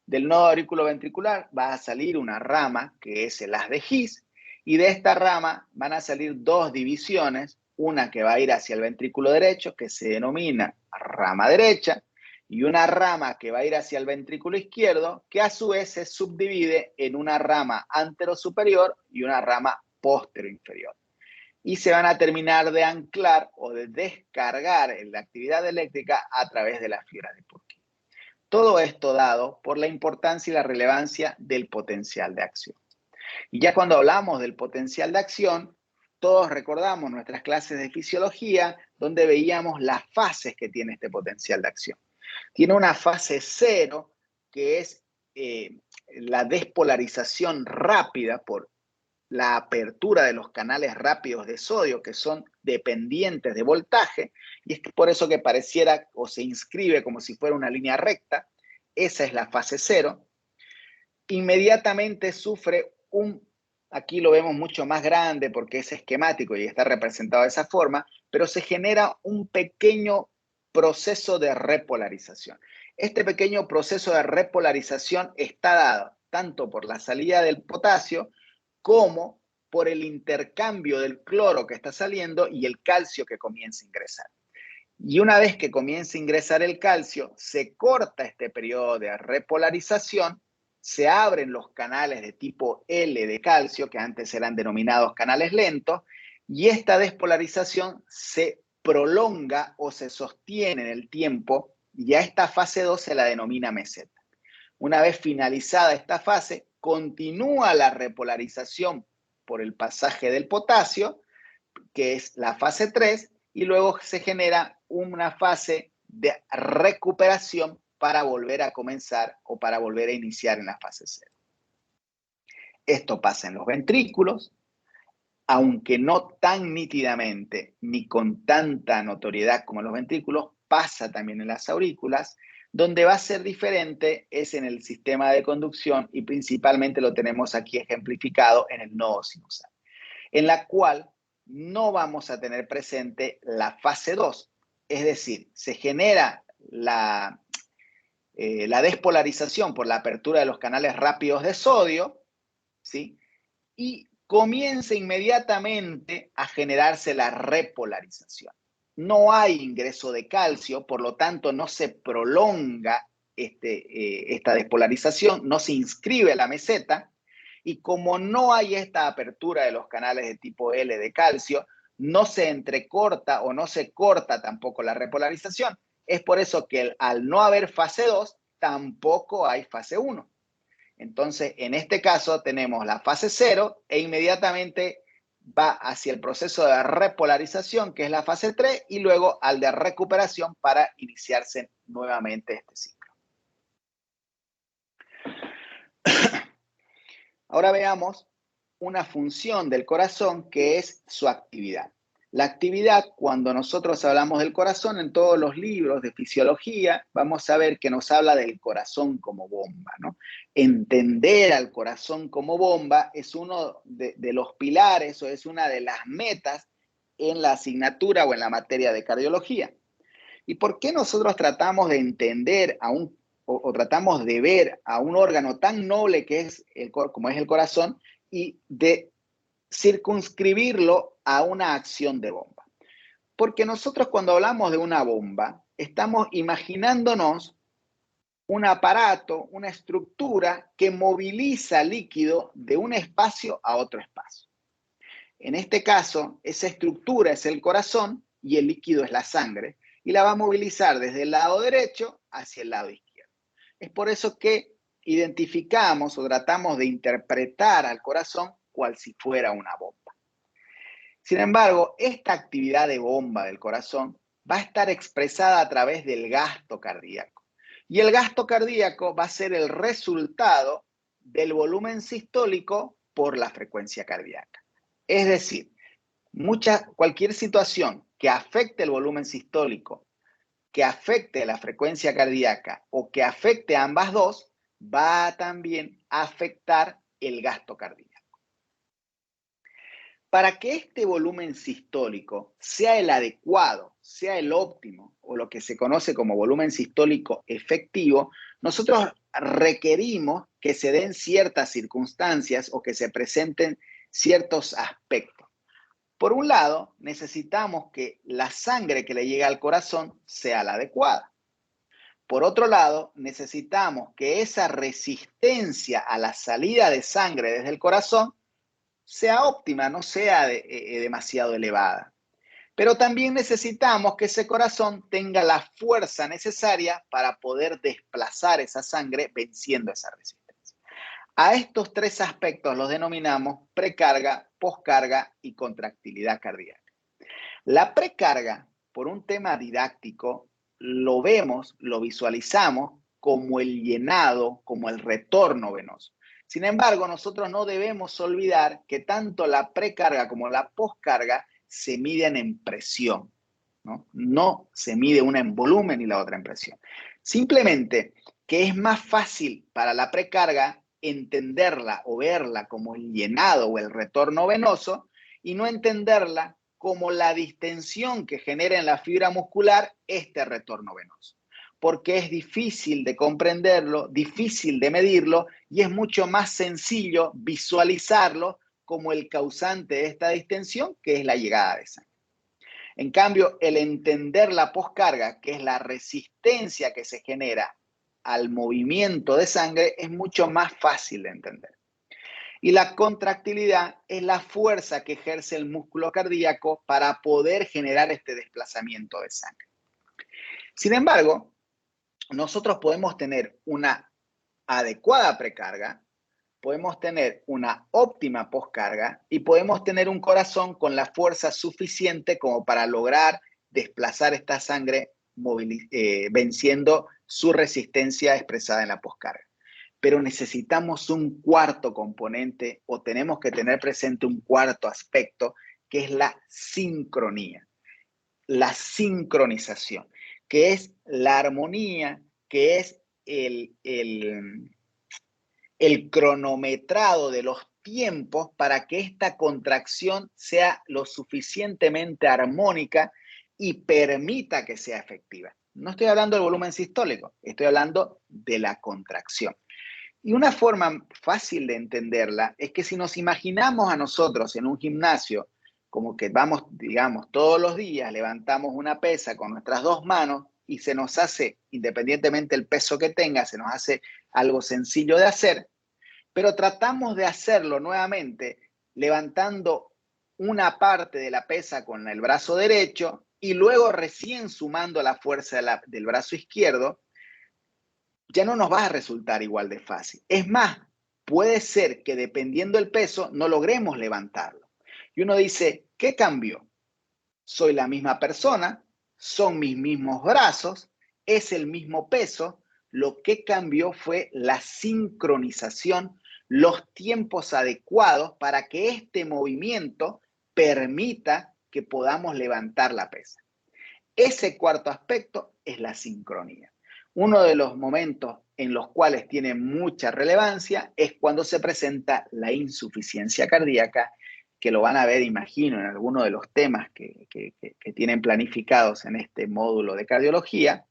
Speaker 2: Del nodo auriculoventricular va a salir una rama que es el haz de His, y de esta rama van a salir dos divisiones, una que va a ir hacia el ventrículo derecho, que se denomina rama derecha, y una rama que va a ir hacia el ventrículo izquierdo, que a su vez se subdivide en una rama anterosuperior y una rama posterior-inferior. Y se van a terminar de anclar o de descargar la actividad eléctrica a través de las fibras de Purkinje. Todo esto dado por la importancia y la relevancia del potencial de acción. Y ya cuando hablamos del potencial de acción, todos recordamos nuestras clases de fisiología donde veíamos las fases que tiene este potencial de acción. Tiene una fase 0 que es la despolarización rápida por la apertura de los canales rápidos de sodio que son dependientes de voltaje, y es por eso que pareciera o se inscribe como si fuera una línea recta. Esa es la fase 0. Inmediatamente sufre aquí lo vemos mucho más grande porque es esquemático y está representado de esa forma, pero se genera un pequeño proceso de repolarización. Este pequeño proceso de repolarización está dado tanto por la salida del potasio como por el intercambio del cloro que está saliendo y el calcio que comienza a ingresar. Y una vez que comienza a ingresar el calcio, se corta este periodo de repolarización, se abren los canales de tipo L de calcio, que antes eran denominados canales lentos, y esta despolarización se prolonga o se sostiene en el tiempo, y a esta fase 2 se la denomina meseta. Una vez finalizada esta fase, continúa la repolarización por el pasaje del potasio, que es la fase 3, y luego se genera una fase de recuperación para volver a comenzar o para volver a iniciar en la fase 0. Esto pasa en los ventrículos, aunque no tan nítidamente ni con tanta notoriedad como en los ventrículos, pasa también en las aurículas. Donde va a ser diferente es en el sistema de conducción y principalmente lo tenemos aquí ejemplificado en el nodo sinusal, en la cual no vamos a tener presente la fase 2, es decir, se genera la despolarización por la apertura de los canales rápidos de sodio, ¿sí? Y comienza inmediatamente a generarse la repolarización. No hay ingreso de calcio, por lo tanto no se prolonga esta despolarización, no se inscribe la meseta, y como no hay esta apertura de los canales de tipo L de calcio, no se entrecorta o no se corta tampoco la repolarización. Es por eso que al no haber fase 2, tampoco hay fase 1. Entonces, en este caso tenemos la fase 0 e inmediatamente va hacia el proceso de repolarización, que es la fase 3, y luego al de recuperación para iniciarse nuevamente este ciclo. Ahora veamos una función del corazón que es su actividad. La actividad, cuando nosotros hablamos del corazón, en todos los libros de fisiología, vamos a ver que nos habla del corazón como bomba, ¿no? Entender al corazón como bomba es uno de los pilares o es una de las metas en la asignatura o en la materia de cardiología. ¿Y por qué nosotros tratamos de entender o tratamos de ver a un órgano tan noble que es como es el corazón y de circunscribirlo a una acción de bomba? Porque nosotros cuando hablamos de una bomba, estamos imaginándonos un aparato, una estructura que moviliza líquido de un espacio a otro espacio. En este caso, esa estructura es el corazón y el líquido es la sangre, y la va a movilizar desde el lado derecho hacia el lado izquierdo. Es por eso que identificamos o tratamos de interpretar al corazón cual si fuera una bomba. Sin embargo, esta actividad de bomba del corazón va a estar expresada a través del gasto cardíaco. Y el gasto cardíaco va a ser el resultado del volumen sistólico por la frecuencia cardíaca. Es decir, cualquier situación que afecte el volumen sistólico, que afecte la frecuencia cardíaca o que afecte a ambas dos, va también a afectar el gasto cardíaco. Para que este volumen sistólico sea el adecuado, sea el óptimo, o lo que se conoce como volumen sistólico efectivo, nosotros requerimos que se den ciertas circunstancias o que se presenten ciertos aspectos. Por un lado, necesitamos que la sangre que le llega al corazón sea la adecuada. Por otro lado, necesitamos que esa resistencia a la salida de sangre desde el corazón sea óptima, no sea demasiado elevada. Pero también necesitamos que ese corazón tenga la fuerza necesaria para poder desplazar esa sangre venciendo esa resistencia. A estos tres aspectos los denominamos precarga, poscarga y contractilidad cardíaca. La precarga, por un tema didáctico, lo vemos, lo visualizamos como el llenado, como el retorno venoso. Sin embargo, nosotros no debemos olvidar que tanto la precarga como la poscarga se miden en presión, ¿no? No se mide una en volumen y la otra en presión. Simplemente que es más fácil para la precarga entenderla o verla como el llenado o el retorno venoso y no entenderla como la distensión que genera en la fibra muscular este retorno venoso. Porque es difícil de comprenderlo, difícil de medirlo y es mucho más sencillo visualizarlo como el causante de esta distensión, que es la llegada de sangre. En cambio, el entender la poscarga, que es la resistencia que se genera al movimiento de sangre, es mucho más fácil de entender. Y la contractilidad es la fuerza que ejerce el músculo cardíaco para poder generar este desplazamiento de sangre. Sin embargo, nosotros podemos tener una adecuada precarga, podemos tener una óptima poscarga y podemos tener un corazón con la fuerza suficiente como para lograr desplazar esta sangre venciendo su resistencia expresada en la poscarga. Pero necesitamos un cuarto componente o tenemos que tener presente un cuarto aspecto, que es la sincronía, la sincronización, que es la armonía, que es el cronometrado de los tiempos para que esta contracción sea lo suficientemente armónica y permita que sea efectiva. No estoy hablando del volumen sistólico, estoy hablando de la contracción. Y una forma fácil de entenderla es que si nos imaginamos a nosotros en un gimnasio, como que vamos, digamos, todos los días, levantamos una pesa con nuestras dos manos y se nos hace, independientemente del peso que tenga, se nos hace algo sencillo de hacer, pero tratamos de hacerlo nuevamente levantando una parte de la pesa con el brazo derecho y luego recién sumando la fuerza del brazo izquierdo, ya no nos va a resultar igual de fácil. Es más, puede ser que dependiendo del peso no logremos levantarlo. Y uno dice, ¿qué cambió? Soy la misma persona, son mis mismos brazos, es el mismo peso. Lo que cambió fue la sincronización, los tiempos adecuados para que este movimiento permita que podamos levantar la pesa. Ese cuarto aspecto es la sincronía. Uno de los momentos en los cuales tiene mucha relevancia es cuando se presenta la insuficiencia cardíaca, que lo van a ver, imagino, en alguno de los temas que tienen planificados en este módulo de cardiología.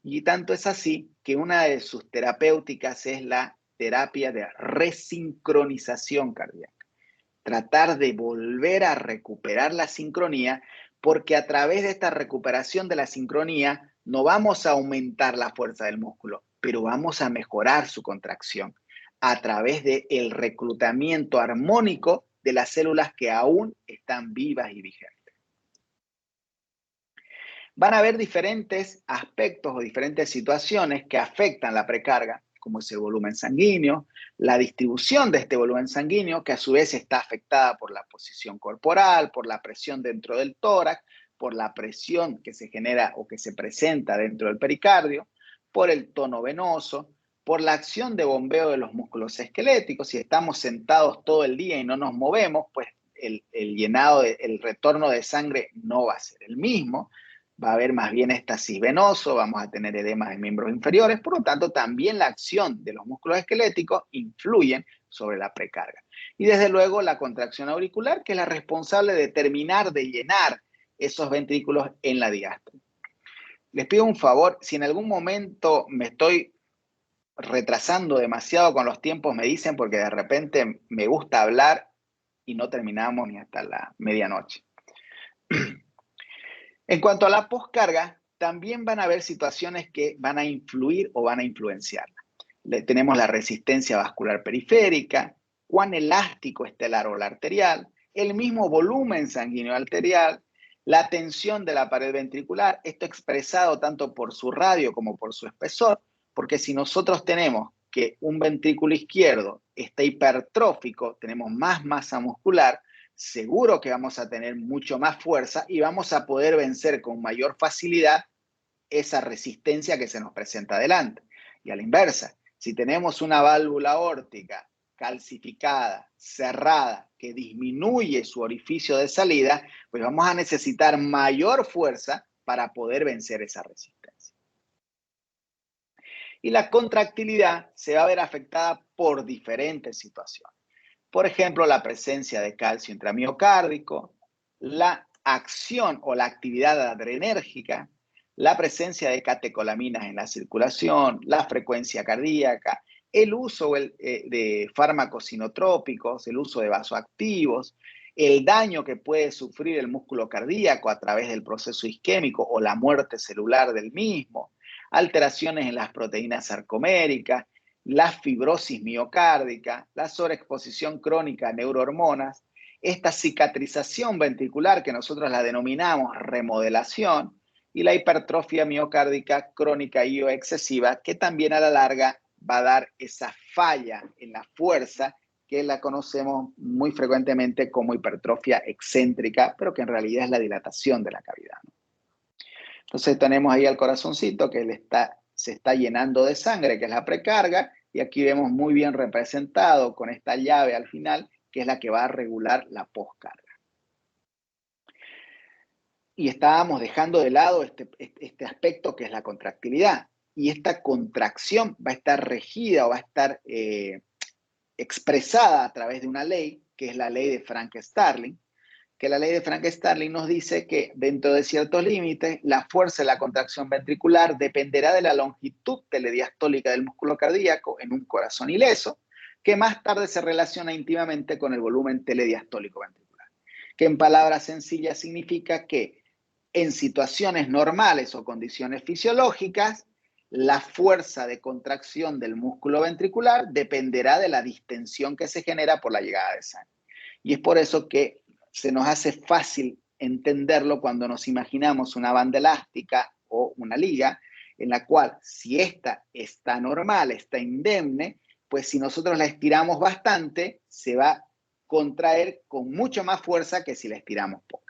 Speaker 2: Y tanto es así que una de sus terapéuticas es la terapia de resincronización cardíaca. Tratar de volver a recuperar la sincronía, porque a través de esta recuperación de la sincronía no vamos a aumentar la fuerza del músculo, pero vamos a mejorar su contracción a través del reclutamiento armónico de las células que aún están vivas y vigentes. Van a haber diferentes aspectos o diferentes situaciones que afectan la precarga, como es el volumen sanguíneo, la distribución de este volumen sanguíneo, que a su vez está afectada por la posición corporal, por la presión dentro del tórax, por la presión que se genera o que se presenta dentro del pericardio, por el tono venoso, por la acción de bombeo de los músculos esqueléticos. Si estamos sentados todo el día y no nos movemos, pues el llenado, el retorno de sangre no va a ser el mismo. Va a haber más bien estasis venoso, vamos a tener edemas de miembros inferiores, por lo tanto también la acción de los músculos esqueléticos influyen sobre la precarga. Y desde luego la contracción auricular, que es la responsable de terminar de llenar esos ventrículos en la diástole. Les pido un favor, si en algún momento me estoy retrasando demasiado con los tiempos, me dicen, porque de repente me gusta hablar y no terminamos ni hasta la medianoche. En cuanto a la poscarga, también van a haber situaciones que van a influir o van a influenciarla. Tenemos la resistencia vascular periférica, cuán elástico está el árbol arterial, el mismo volumen sanguíneo arterial, la tensión de la pared ventricular, esto expresado tanto por su radio como por su espesor, porque si nosotros tenemos que un ventrículo izquierdo está hipertrófico, tenemos más masa muscular, seguro que vamos a tener mucho más fuerza y vamos a poder vencer con mayor facilidad esa resistencia que se nos presenta adelante. Y a la inversa, si tenemos una válvula aórtica calcificada, cerrada, que disminuye su orificio de salida, pues vamos a necesitar mayor fuerza para poder vencer esa resistencia. Y la contractilidad se va a ver afectada por diferentes situaciones. Por ejemplo, la presencia de calcio intramiocárdico, la acción o la actividad adrenérgica, la presencia de catecolaminas en la circulación, la frecuencia cardíaca, el uso de fármacos sinotrópicos, el uso de vasoactivos, el daño que puede sufrir el músculo cardíaco a través del proceso isquémico o la muerte celular del mismo, alteraciones en las proteínas sarcoméricas, la fibrosis miocárdica, la sobreexposición crónica a neurohormonas, esta cicatrización ventricular que nosotros la denominamos remodelación y la hipertrofia miocárdica crónica y o excesiva que también a la larga va a dar esa falla en la fuerza que la conocemos muy frecuentemente como hipertrofia excéntrica, pero que en realidad es la dilatación de la cavidad. Entonces tenemos ahí al corazoncito que se está llenando de sangre, que es la precarga, y aquí vemos muy bien representado con esta llave al final, que es la que va a regular la poscarga. Y estábamos dejando de lado este aspecto que es la contractilidad. Y esta contracción va a estar regida o va a estar expresada a través de una ley, que es la ley de Frank-Starling, que la ley de Frank-Starling nos dice que dentro de ciertos límites, la fuerza de la contracción ventricular dependerá de la longitud telediastólica del músculo cardíaco en un corazón ileso, que más tarde se relaciona íntimamente con el volumen telediastólico ventricular. Que en palabras sencillas significa que en situaciones normales o condiciones fisiológicas, la fuerza de contracción del músculo ventricular dependerá de la distensión que se genera por la llegada de sangre. Y es por eso que se nos hace fácil entenderlo cuando nos imaginamos una banda elástica o una liga, en la cual si esta está normal, está indemne, pues si nosotros la estiramos bastante, se va a contraer con mucho más fuerza que si la estiramos poco.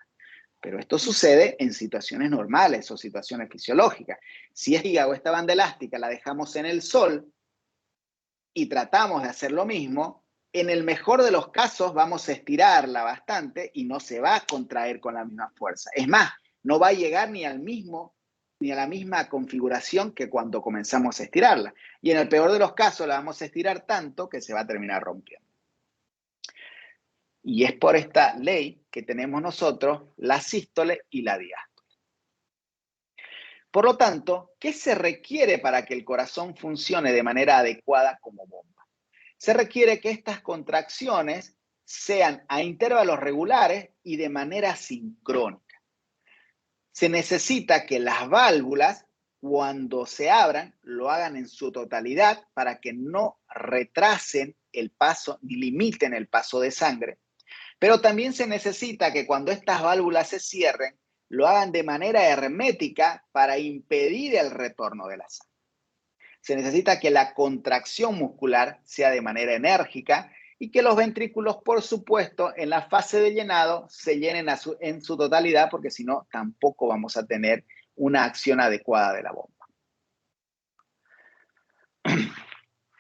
Speaker 2: Pero esto sucede en situaciones normales o situaciones fisiológicas. Si esta banda elástica la dejamos en el sol y tratamos de hacer lo mismo, en el mejor de los casos vamos a estirarla bastante y no se va a contraer con la misma fuerza. Es más, no va a llegar ni a la misma configuración que cuando comenzamos a estirarla. Y en el peor de los casos la vamos a estirar tanto que se va a terminar rompiendo. Y es por esta ley que tenemos nosotros la sístole y la diástole. Por lo tanto, ¿qué se requiere para que el corazón funcione de manera adecuada como bomba? Se requiere que estas contracciones sean a intervalos regulares y de manera sincrónica. Se necesita que las válvulas, cuando se abran, lo hagan en su totalidad para que no retrasen el paso ni limiten el paso de sangre. Pero también se necesita que cuando estas válvulas se cierren, lo hagan de manera hermética para impedir el retorno de la sangre. Se necesita que la contracción muscular sea de manera enérgica y que los ventrículos, por supuesto, en la fase de llenado se llenen en su totalidad, porque si no, tampoco vamos a tener una acción adecuada de la bomba.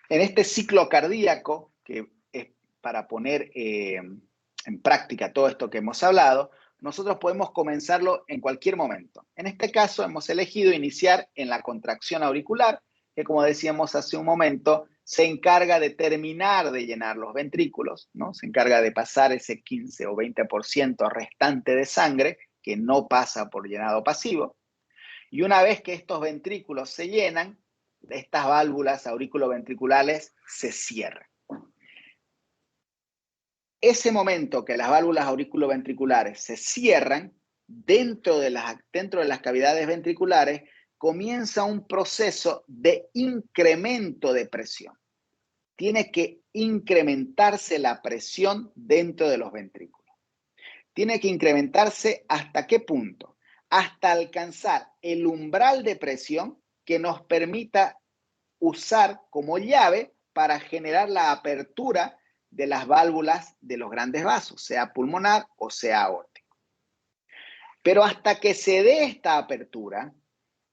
Speaker 2: En este ciclo cardíaco, que es para poner en práctica todo esto que hemos hablado, nosotros podemos comenzarlo en cualquier momento. En este caso hemos elegido iniciar en la contracción auricular, que como decíamos hace un momento, se encarga de terminar de llenar los ventrículos, ¿no? Se encarga de pasar ese 15 o 20% restante de sangre que no pasa por llenado pasivo. Y una vez que estos ventrículos se llenan, estas válvulas auriculoventriculares se cierran. Ese momento que las válvulas auriculoventriculares se cierran, dentro de las cavidades ventriculares, comienza un proceso de incremento de presión. Tiene que incrementarse la presión dentro de los ventrículos. Tiene que incrementarse ¿hasta qué punto? Hasta alcanzar el umbral de presión que nos permita usar como llave para generar la apertura de las válvulas de los grandes vasos, sea pulmonar o sea aórtico. Pero hasta que se dé esta apertura,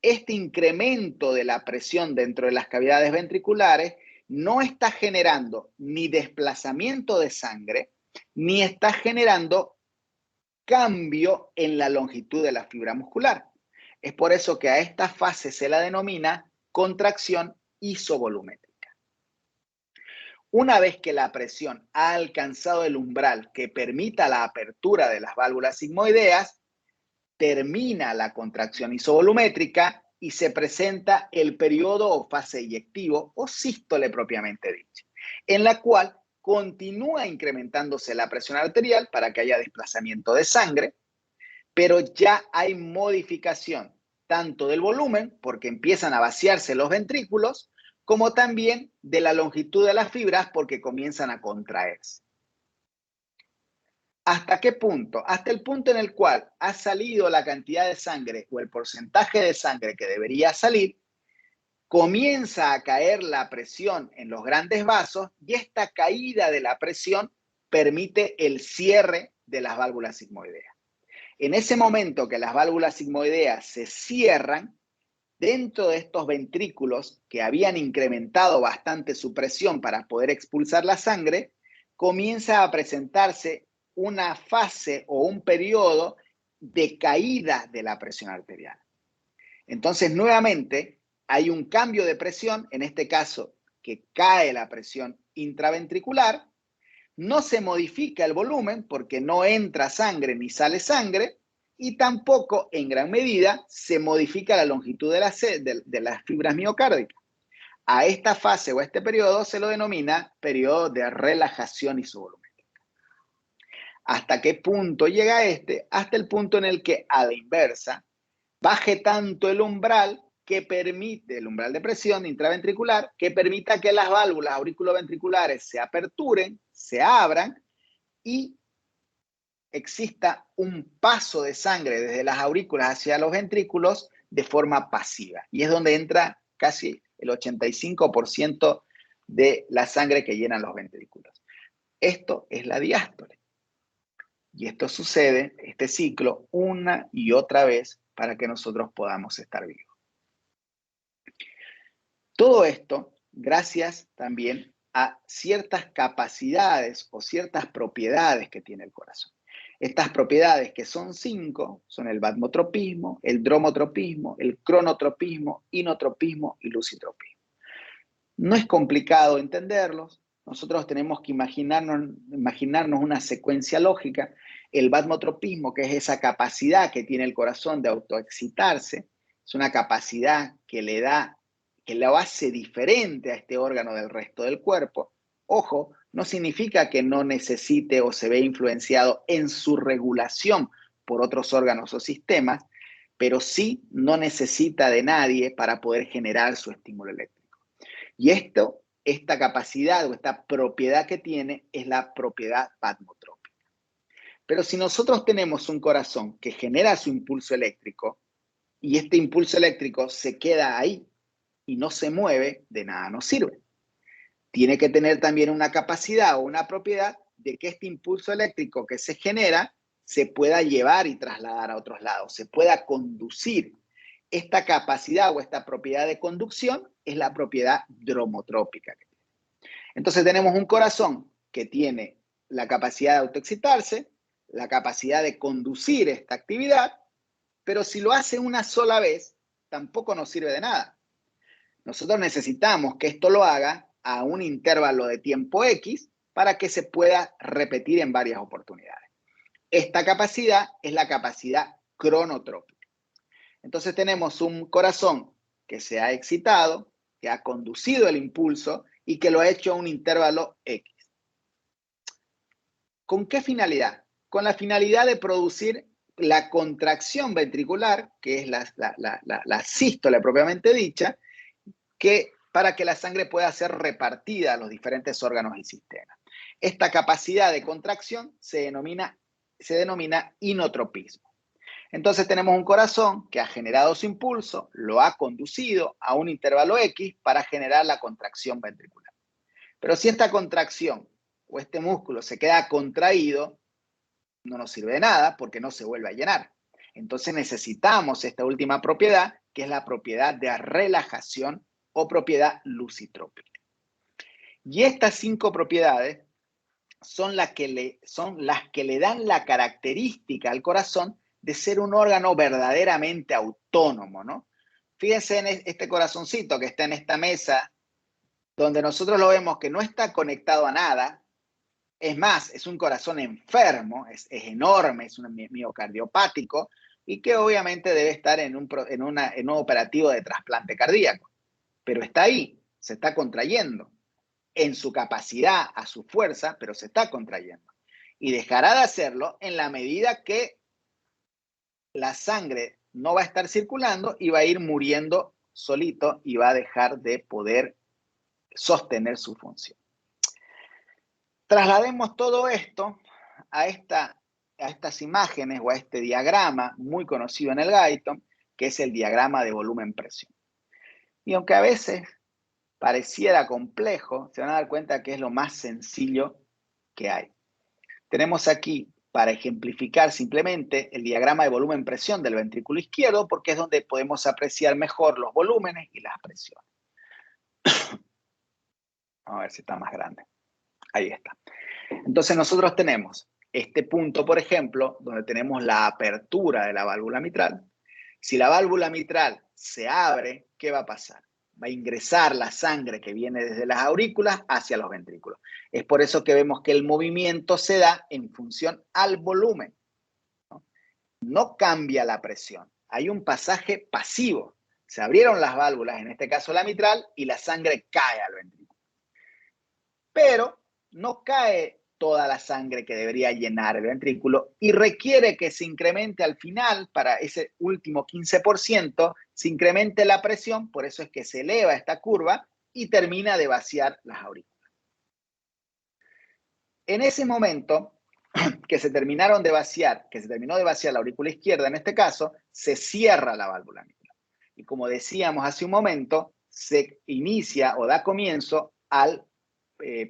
Speaker 2: este incremento de la presión dentro de las cavidades ventriculares no está generando ni desplazamiento de sangre, ni está generando cambio en la longitud de la fibra muscular. Es por eso que a esta fase se la denomina contracción isovolumétrica. Una vez que la presión ha alcanzado el umbral que permita la apertura de las válvulas sigmoideas, termina la contracción isovolumétrica y se presenta el periodo o fase eyectivo o sístole propiamente dicho, en la cual continúa incrementándose la presión arterial para que haya desplazamiento de sangre, pero ya hay modificación tanto del volumen, porque empiezan a vaciarse los ventrículos, como también de la longitud de las fibras, porque comienzan a contraerse. ¿Hasta qué punto? Hasta el punto en el cual ha salido la cantidad de sangre o el porcentaje de sangre que debería salir, comienza a caer la presión en los grandes vasos y esta caída de la presión permite el cierre de las válvulas sigmoideas. En ese momento que las válvulas sigmoideas se cierran, dentro de estos ventrículos que habían incrementado bastante su presión para poder expulsar la sangre, comienza a presentarse una fase o un periodo de caída de la presión arterial. Entonces, nuevamente, hay un cambio de presión, en este caso, que cae la presión intraventricular, no se modifica el volumen porque no entra sangre ni sale sangre, y tampoco, en gran medida, se modifica la longitud de las fibras miocárdicas. A esta fase o a este periodo se lo denomina periodo de relajación isovolumétrica. ¿Hasta qué punto llega este? Hasta el punto en el que, a la inversa, baje tanto el umbral que permite, el umbral de presión intraventricular, que permita que las válvulas auriculoventriculares se aperturen, se abran y exista un paso de sangre desde las aurículas hacia los ventrículos de forma pasiva. Y es donde entra casi el 85% de la sangre que llenan los ventrículos. Esto es la diástole. Y esto sucede, este ciclo, una y otra vez para que nosotros podamos estar vivos. Todo esto gracias también a ciertas capacidades o ciertas propiedades que tiene el corazón. Estas propiedades, que son 5, son el vasmotropismo, el dromotropismo, el cronotropismo, inotropismo y lucitropismo. No es complicado entenderlos. Nosotros tenemos que imaginarnos una secuencia lógica. El vasmotropismo, que es esa capacidad que tiene el corazón de autoexcitarse, es una capacidad que lo hace diferente a este órgano del resto del cuerpo. Ojo, no significa que no necesite o se ve influenciado en su regulación por otros órganos o sistemas, pero sí no necesita de nadie para poder generar su estímulo eléctrico. Y esta capacidad o esta propiedad que tiene es la propiedad vasmotrópica. Pero si nosotros tenemos un corazón que genera su impulso eléctrico y este impulso eléctrico se queda ahí y no se mueve, de nada nos sirve. Tiene que tener también una capacidad o una propiedad de que este impulso eléctrico que se genera se pueda llevar y trasladar a otros lados, se pueda conducir. Esta capacidad o esta propiedad de conducción es la propiedad dromotrópica. Entonces tenemos un corazón que tiene la capacidad de autoexcitarse, la capacidad de conducir esta actividad, pero si lo hace una sola vez, tampoco nos sirve de nada. Nosotros necesitamos que esto lo haga a un intervalo de tiempo X para que se pueda repetir en varias oportunidades. Esta capacidad es la capacidad cronotrópica. Entonces tenemos un corazón que se ha excitado, que ha conducido el impulso y que lo ha hecho a un intervalo X. ¿Con qué finalidad? Con la finalidad de producir la contracción ventricular, que es la sístole propiamente dicha, para que la sangre pueda ser repartida a los diferentes órganos y sistemas. Esta capacidad de contracción se denomina inotropismo. Entonces tenemos un corazón que ha generado su impulso, lo ha conducido a un intervalo X para generar la contracción ventricular. Pero si esta contracción o este músculo se queda contraído, no nos sirve de nada porque no se vuelve a llenar. Entonces necesitamos esta última propiedad, que es la propiedad de relajación o propiedad lusitrópica. Y estas 5 propiedades son las que le dan la característica al corazón de ser un órgano verdaderamente autónomo, ¿no? Fíjense en este corazoncito que está en esta mesa, donde nosotros lo vemos que no está conectado a nada. Es más, es un corazón enfermo, es enorme, es un miocardiopático y que obviamente debe estar en un operativo de trasplante cardíaco. Pero está ahí, se está contrayendo en su capacidad, a su fuerza, pero se está contrayendo. Y dejará de hacerlo en la medida que la sangre no va a estar circulando y va a ir muriendo solito y va a dejar de poder sostener su función. Traslademos todo esto a estas imágenes o a este diagrama muy conocido en el Guyton, que es el diagrama de volumen-presión. Y aunque a veces pareciera complejo, se van a dar cuenta que es lo más sencillo que hay. Tenemos aquí, para ejemplificar simplemente, el diagrama de volumen-presión del ventrículo izquierdo, porque es donde podemos apreciar mejor los volúmenes y las presiones. Vamos a ver si está más grande. Ahí está. Entonces nosotros tenemos este punto, por ejemplo, donde tenemos la apertura de la válvula mitral. Si la válvula mitral se abre, ¿qué va a pasar? Va a ingresar la sangre que viene desde las aurículas hacia los ventrículos. Es por eso que vemos que el movimiento se da en función al volumen. No cambia la presión. Hay un pasaje pasivo. Se abrieron las válvulas, en este caso la mitral, y la sangre cae al ventrículo. Pero no cae toda la sangre que debería llenar el ventrículo y requiere que se incremente al final, para ese último 15%, se incremente la presión, por eso es que se eleva esta curva y termina de vaciar las aurículas. En ese momento que se terminó de vaciar la aurícula izquierda, en este caso, se cierra la válvula mitral. Y como decíamos hace un momento, se inicia o da comienzo al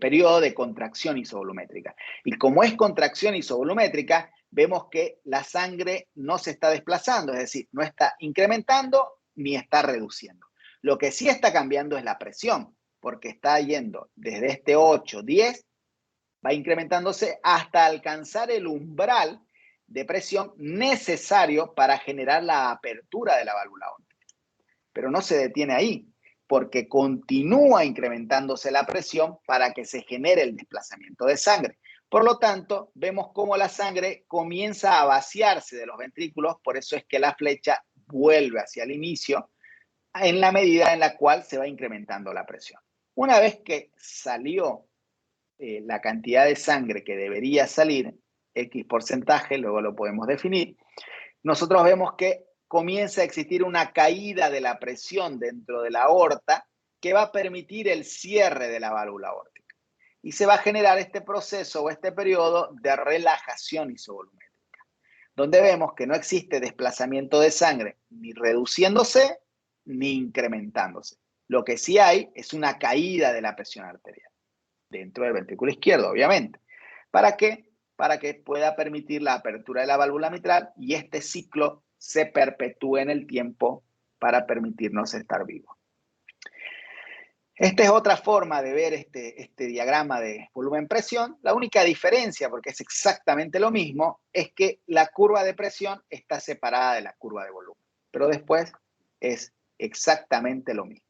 Speaker 2: periodo de contracción isovolumétrica. Y como es contracción isovolumétrica, vemos que la sangre no se está desplazando, es decir, no está incrementando ni está reduciendo. Lo que sí está cambiando es la presión, porque está yendo desde este 8, 10, va incrementándose hasta alcanzar el umbral de presión necesario para generar la apertura de la válvula aórtica. Pero no se detiene ahí, porque continúa incrementándose la presión para que se genere el desplazamiento de sangre. Por lo tanto, vemos cómo la sangre comienza a vaciarse de los ventrículos, por eso es que la flecha vuelve hacia el inicio, en la medida en la cual se va incrementando la presión. Una vez que salió la cantidad de sangre que debería salir, X porcentaje, luego lo podemos definir, nosotros vemos que comienza a existir una caída de la presión dentro de la aorta que va a permitir el cierre de la válvula aórtica. Y se va a generar este proceso o este periodo de relajación isovolumétrica, donde vemos que no existe desplazamiento de sangre ni reduciéndose ni incrementándose. Lo que sí hay es una caída de la presión arterial dentro del ventrículo izquierdo, obviamente. ¿Para qué? Para que pueda permitir la apertura de la válvula mitral y este ciclo se perpetúe en el tiempo para permitirnos estar vivos. Esta es otra forma de ver este diagrama de volumen-presión. La única diferencia, porque es exactamente lo mismo, es que la curva de presión está separada de la curva de volumen. Pero después es exactamente lo mismo.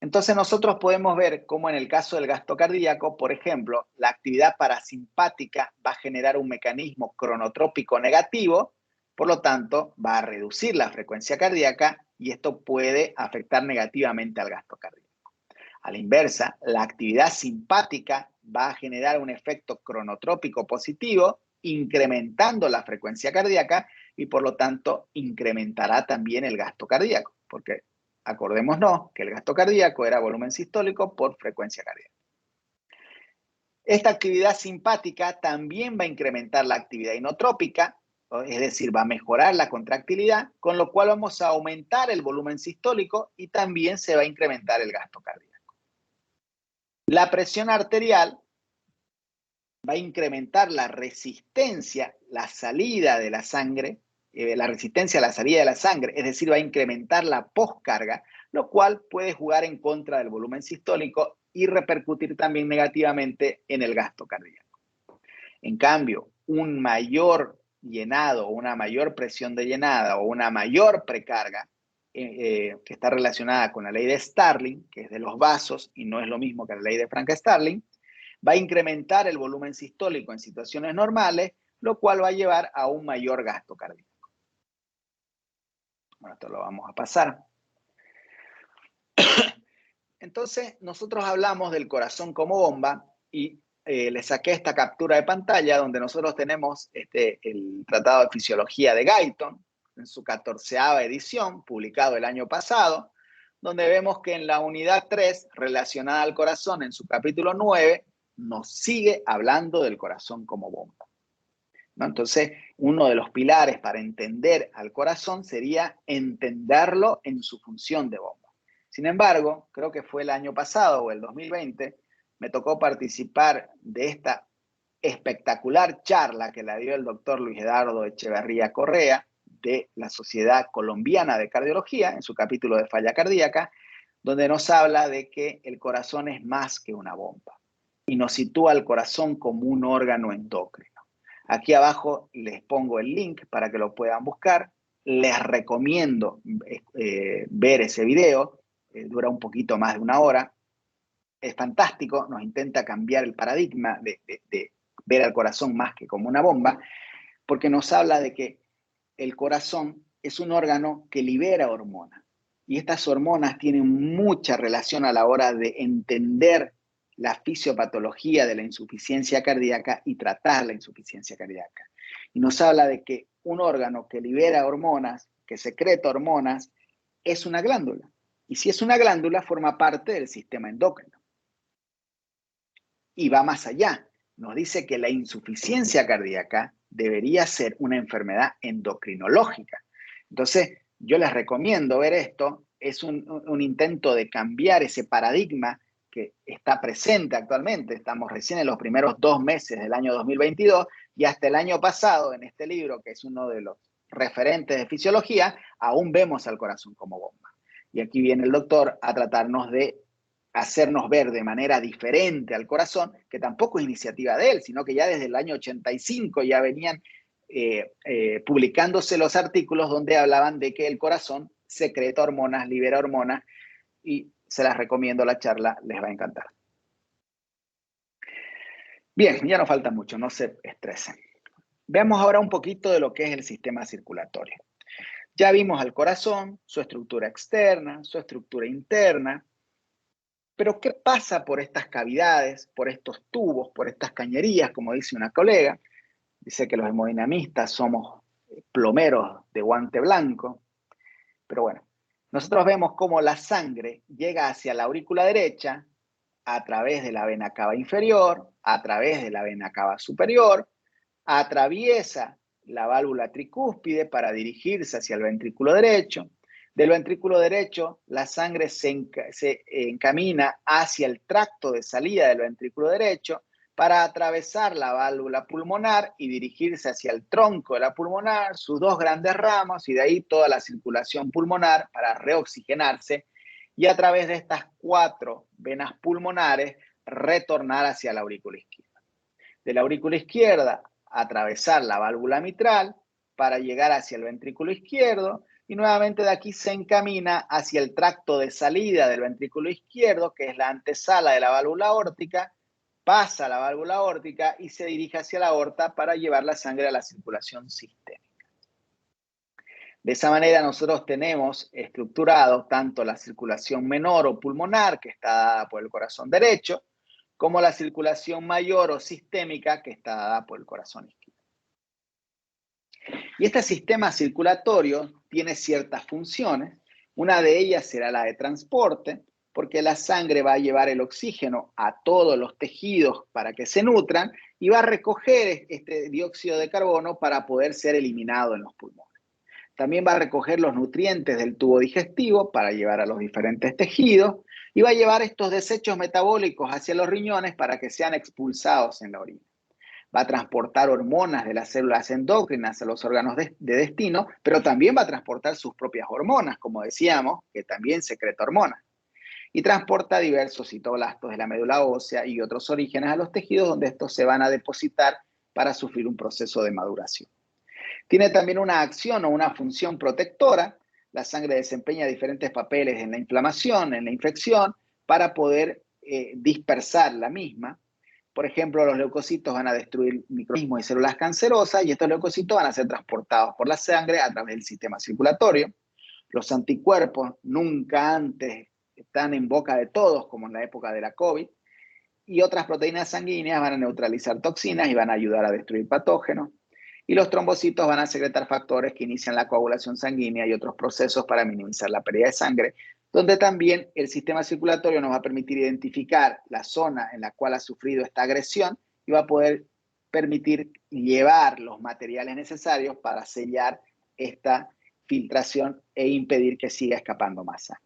Speaker 2: Entonces nosotros podemos ver cómo en el caso del gasto cardíaco, por ejemplo, la actividad parasimpática va a generar un mecanismo cronotrópico negativo, por lo tanto va a reducir la frecuencia cardíaca y esto puede afectar negativamente al gasto cardíaco. A la inversa, la actividad simpática va a generar un efecto cronotrópico positivo, incrementando la frecuencia cardíaca y por lo tanto incrementará también el gasto cardíaco, porque acordémonos que el gasto cardíaco era volumen sistólico por frecuencia cardíaca. Esta actividad simpática también va a incrementar la actividad inotrópica es decir, va a mejorar la contractilidad, con lo cual vamos a aumentar el volumen sistólico y también se va a incrementar el gasto cardíaco. La presión arterial va a incrementar la resistencia, la salida de la sangre, la resistencia a la salida de la sangre, es decir, va a incrementar la poscarga, lo cual puede jugar en contra del volumen sistólico y repercutir también negativamente en el gasto cardíaco. En cambio, un mayor llenado, una mayor presión de llenada o una mayor precarga, que está relacionada con la ley de Starling, que es de los vasos y no es lo mismo que la ley de Frank-Starling, va a incrementar el volumen sistólico en situaciones normales, lo cual va a llevar a un mayor gasto cardíaco. Bueno, esto lo vamos a pasar. Entonces, nosotros hablamos del corazón como bomba y le saqué esta captura de pantalla donde nosotros tenemos el Tratado de Fisiología de Guyton, en su 14ª edición, publicado el año pasado, donde vemos que en la unidad 3, relacionada al corazón, en su capítulo 9, nos sigue hablando del corazón como bomba, ¿no? Entonces, uno de los pilares para entender al corazón sería entenderlo en su función de bomba. Sin embargo, creo que fue el año pasado o el 2020, me tocó participar de esta espectacular charla que la dio el doctor Luis Eduardo Echeverría Correa de la Sociedad Colombiana de Cardiología, en su capítulo de falla cardíaca, donde nos habla de que el corazón es más que una bomba y nos sitúa al corazón como un órgano endocrino. Aquí abajo les pongo el link para que lo puedan buscar. Les recomiendo ver ese video, dura un poquito más de 1 hora. Es fantástico, nos intenta cambiar el paradigma de ver al corazón más que como una bomba, porque nos habla de que el corazón es un órgano que libera hormonas. Y estas hormonas tienen mucha relación a la hora de entender la fisiopatología de la insuficiencia cardíaca y tratar la insuficiencia cardíaca. Y nos habla de que un órgano que libera hormonas, que secreta hormonas, es una glándula. Y si es una glándula, forma parte del sistema endocrino. Y va más allá. Nos dice que la insuficiencia cardíaca debería ser una enfermedad endocrinológica. Entonces, yo les recomiendo ver esto. Es un intento de cambiar ese paradigma que está presente actualmente. Estamos recién en los primeros 2 meses del año 2022 y hasta el año pasado, en este libro, que es uno de los referentes de fisiología, aún vemos al corazón como bomba. Y aquí viene el doctor a tratarnos de hacernos ver de manera diferente al corazón, que tampoco es iniciativa de él, sino que ya desde el año 85 ya venían publicándose los artículos donde hablaban de que el corazón secreta hormonas, libera hormonas, y se las recomiendo la charla, les va a encantar. Bien, ya no falta mucho, no se estresen. Veamos ahora un poquito de lo que es el sistema circulatorio. Ya vimos al corazón, su estructura externa, su estructura interna. Pero ¿qué pasa por estas cavidades, por estos tubos, por estas cañerías, como dice una colega? Dice que los hemodinamistas somos plomeros de guante blanco. Pero bueno, nosotros vemos cómo la sangre llega hacia la aurícula derecha a través de la vena cava inferior, a través de la vena cava superior, atraviesa la válvula tricúspide para dirigirse hacia el ventrículo derecho. Del ventrículo derecho, la sangre se encamina hacia el tracto de salida del ventrículo derecho para atravesar la válvula pulmonar y dirigirse hacia el tronco de la pulmonar, sus 2 grandes ramos, y de ahí toda la circulación pulmonar para reoxigenarse, y a través de estas 4 venas pulmonares retornar hacia la aurícula izquierda. De la aurícula izquierda, atravesar la válvula mitral para llegar hacia el ventrículo izquierdo, y nuevamente de aquí se encamina hacia el tracto de salida del ventrículo izquierdo, que es la antesala de la válvula aórtica, pasa la válvula aórtica y se dirige hacia la aorta para llevar la sangre a la circulación sistémica. De esa manera nosotros tenemos estructurado tanto la circulación menor o pulmonar, que está dada por el corazón derecho, como la circulación mayor o sistémica, que está dada por el corazón izquierdo. Y este sistema circulatorio tiene ciertas funciones. Una de ellas será la de transporte, porque la sangre va a llevar el oxígeno a todos los tejidos para que se nutran, y va a recoger este dióxido de carbono para poder ser eliminado en los pulmones. También va a recoger los nutrientes del tubo digestivo para llevar a los diferentes tejidos y va a llevar estos desechos metabólicos hacia los riñones para que sean expulsados en la orina. Va a transportar hormonas de las células endocrinas a los órganos de destino, pero también va a transportar sus propias hormonas, como decíamos, que también secreta hormonas. Y transporta diversos citoblastos de la médula ósea y otros orígenes a los tejidos donde estos se van a depositar para sufrir un proceso de maduración. Tiene también una acción o una función protectora. La sangre desempeña diferentes papeles en la inflamación, en la infección, para poder dispersar la misma. Por ejemplo, los leucocitos van a destruir microorganismos y células cancerosas y estos leucocitos van a ser transportados por la sangre a través del sistema circulatorio. Los anticuerpos nunca antes están en boca de todos, como en la época de la COVID, y otras proteínas sanguíneas van a neutralizar toxinas y van a ayudar a destruir patógenos. Y los trombocitos van a secretar factores que inician la coagulación sanguínea y otros procesos para minimizar la pérdida de sangre, donde también el sistema circulatorio nos va a permitir identificar la zona en la cual ha sufrido esta agresión y va a poder permitir llevar los materiales necesarios para sellar esta filtración e impedir que siga escapando más sangre.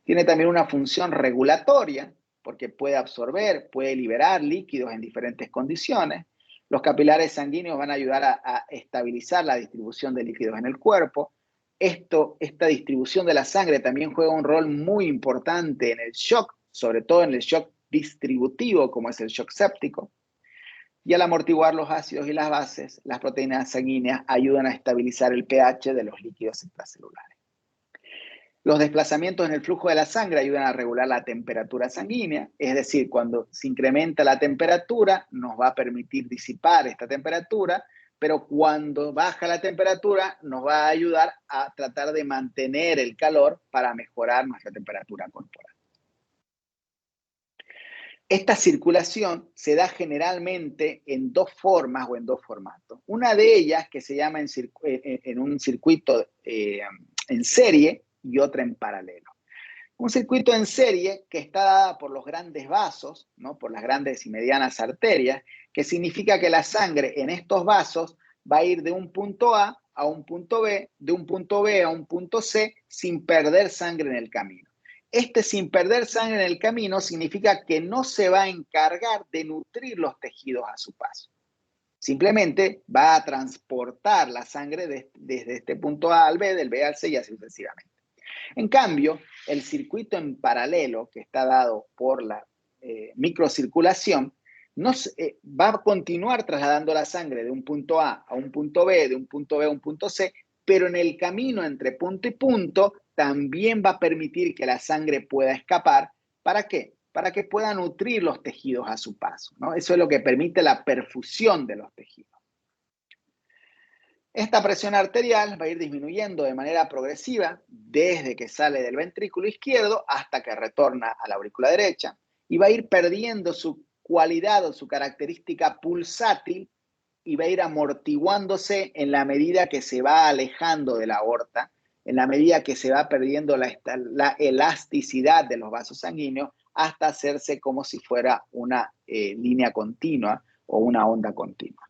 Speaker 2: Tiene también una función regulatoria, porque puede absorber, puede liberar líquidos en diferentes condiciones. Los capilares sanguíneos van a ayudar a estabilizar la distribución de líquidos en el cuerpo. Esta distribución de la sangre también juega un rol muy importante en el shock, sobre todo en el shock distributivo, como es el shock séptico. Y al amortiguar los ácidos y las bases, las proteínas sanguíneas ayudan a estabilizar el pH de los líquidos extracelulares. Los desplazamientos en el flujo de la sangre ayudan a regular la temperatura sanguínea, es decir, cuando se incrementa la temperatura nos va a permitir disipar esta temperatura, pero cuando baja la temperatura nos va a ayudar a tratar de mantener el calor para mejorar nuestra temperatura corporal. Esta circulación se da generalmente en dos formas o en dos formatos. Una de ellas que se llama en un circuito en serie y otra en paralelo. Un circuito en serie que está dada por los grandes vasos, ¿no? Por las grandes y medianas arterias, que significa que la sangre en estos vasos va a ir de un punto A a un punto B, de un punto B a un punto C, sin perder sangre en el camino. Sin perder sangre en el camino significa que no se va a encargar de nutrir los tejidos a su paso. Simplemente va a transportar la sangre desde este punto A al B, del B al C y así sucesivamente. En cambio, el circuito en paralelo, que está dado por la microcirculación, va a continuar trasladando la sangre de un punto A a un punto B, de un punto B a un punto C, pero en el camino entre punto y punto también va a permitir que la sangre pueda escapar. ¿Para qué? Para que pueda nutrir los tejidos a su paso, ¿no? Eso es lo que permite la perfusión de los tejidos. Esta presión arterial va a ir disminuyendo de manera progresiva desde que sale del ventrículo izquierdo hasta que retorna a la aurícula derecha y va a ir perdiendo su cualidad o su característica pulsátil y va a ir amortiguándose en la medida que se va alejando de la aorta, en la medida que se va perdiendo la elasticidad de los vasos sanguíneos hasta hacerse como si fuera una línea continua o una onda continua.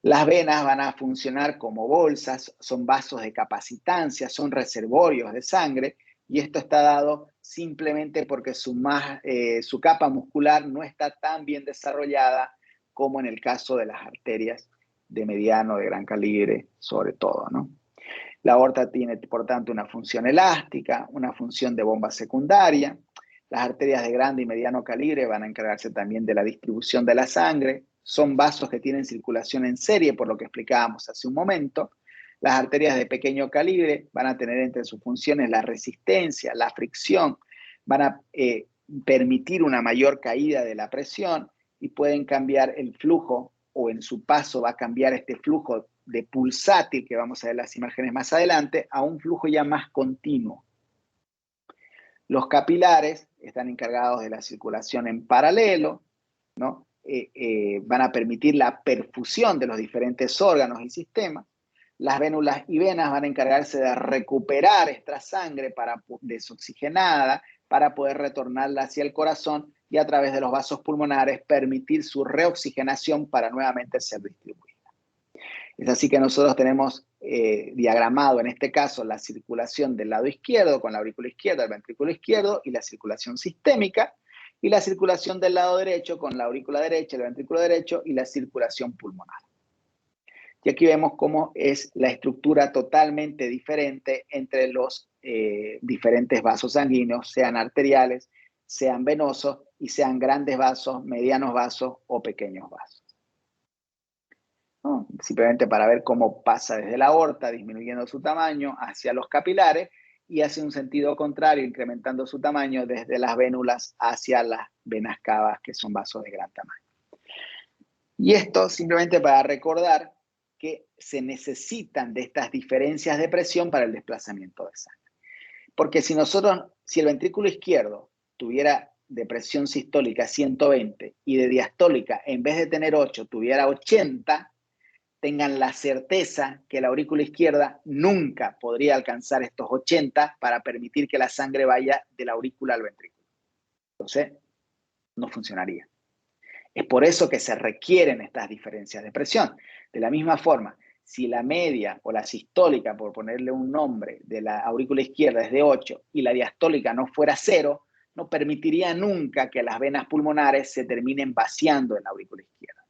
Speaker 2: Las venas van a funcionar como bolsas, son vasos de capacitancia, son reservorios de sangre y esto está dado simplemente porque su capa muscular no está tan bien desarrollada como en el caso de las arterias de mediano, de gran calibre, sobre todo, ¿no? La aorta tiene, por tanto, una función elástica, una función de bomba secundaria. Las arterias de grande y mediano calibre van a encargarse también de la distribución de la sangre. Son vasos que tienen circulación en serie, por lo que explicábamos hace un momento. Las arterias de pequeño calibre van a tener entre sus funciones la resistencia, la fricción, van a permitir una mayor caída de la presión y pueden cambiar el flujo o en su paso va a cambiar este flujo de pulsátil, que vamos a ver las imágenes más adelante, a un flujo ya más continuo. Los capilares están encargados de la circulación en paralelo, ¿no? Van a permitir la perfusión de los diferentes órganos y sistemas. Las vénulas y venas van a encargarse de recuperar esta sangre desoxigenada para poder retornarla hacia el corazón y a través de los vasos pulmonares permitir su reoxigenación para nuevamente ser distribuida. Es así que nosotros tenemos diagramado en este caso la circulación del lado izquierdo con la aurícula izquierda, el ventrículo izquierdo y la circulación sistémica, y la circulación del lado derecho con la aurícula derecha, el ventrículo derecho y la circulación pulmonar. Y aquí vemos cómo es la estructura totalmente diferente entre los diferentes vasos sanguíneos, sean arteriales, sean venosos y sean grandes vasos, medianos vasos o pequeños vasos. ¿No? Simplemente para ver cómo pasa desde la aorta, disminuyendo su tamaño, hacia los capilares y hacia un sentido contrario, incrementando su tamaño desde las vénulas hacia las venas cavas, que son vasos de gran tamaño. Y esto simplemente para recordar que se necesitan de estas diferencias de presión para el desplazamiento de sangre. Porque si el ventrículo izquierdo tuviera de presión sistólica 120 y de diastólica, en vez de tener 8, tuviera 80, tengan la certeza que la aurícula izquierda nunca podría alcanzar estos 80 para permitir que la sangre vaya de la aurícula al ventrículo. Entonces, no funcionaría. Es por eso que se requieren estas diferencias de presión. De la misma forma, si la media o la sistólica, por ponerle un nombre, de la aurícula izquierda es de 8 y la diastólica no fuera 0, no permitiría nunca que las venas pulmonares se terminen vaciando en la aurícula izquierda.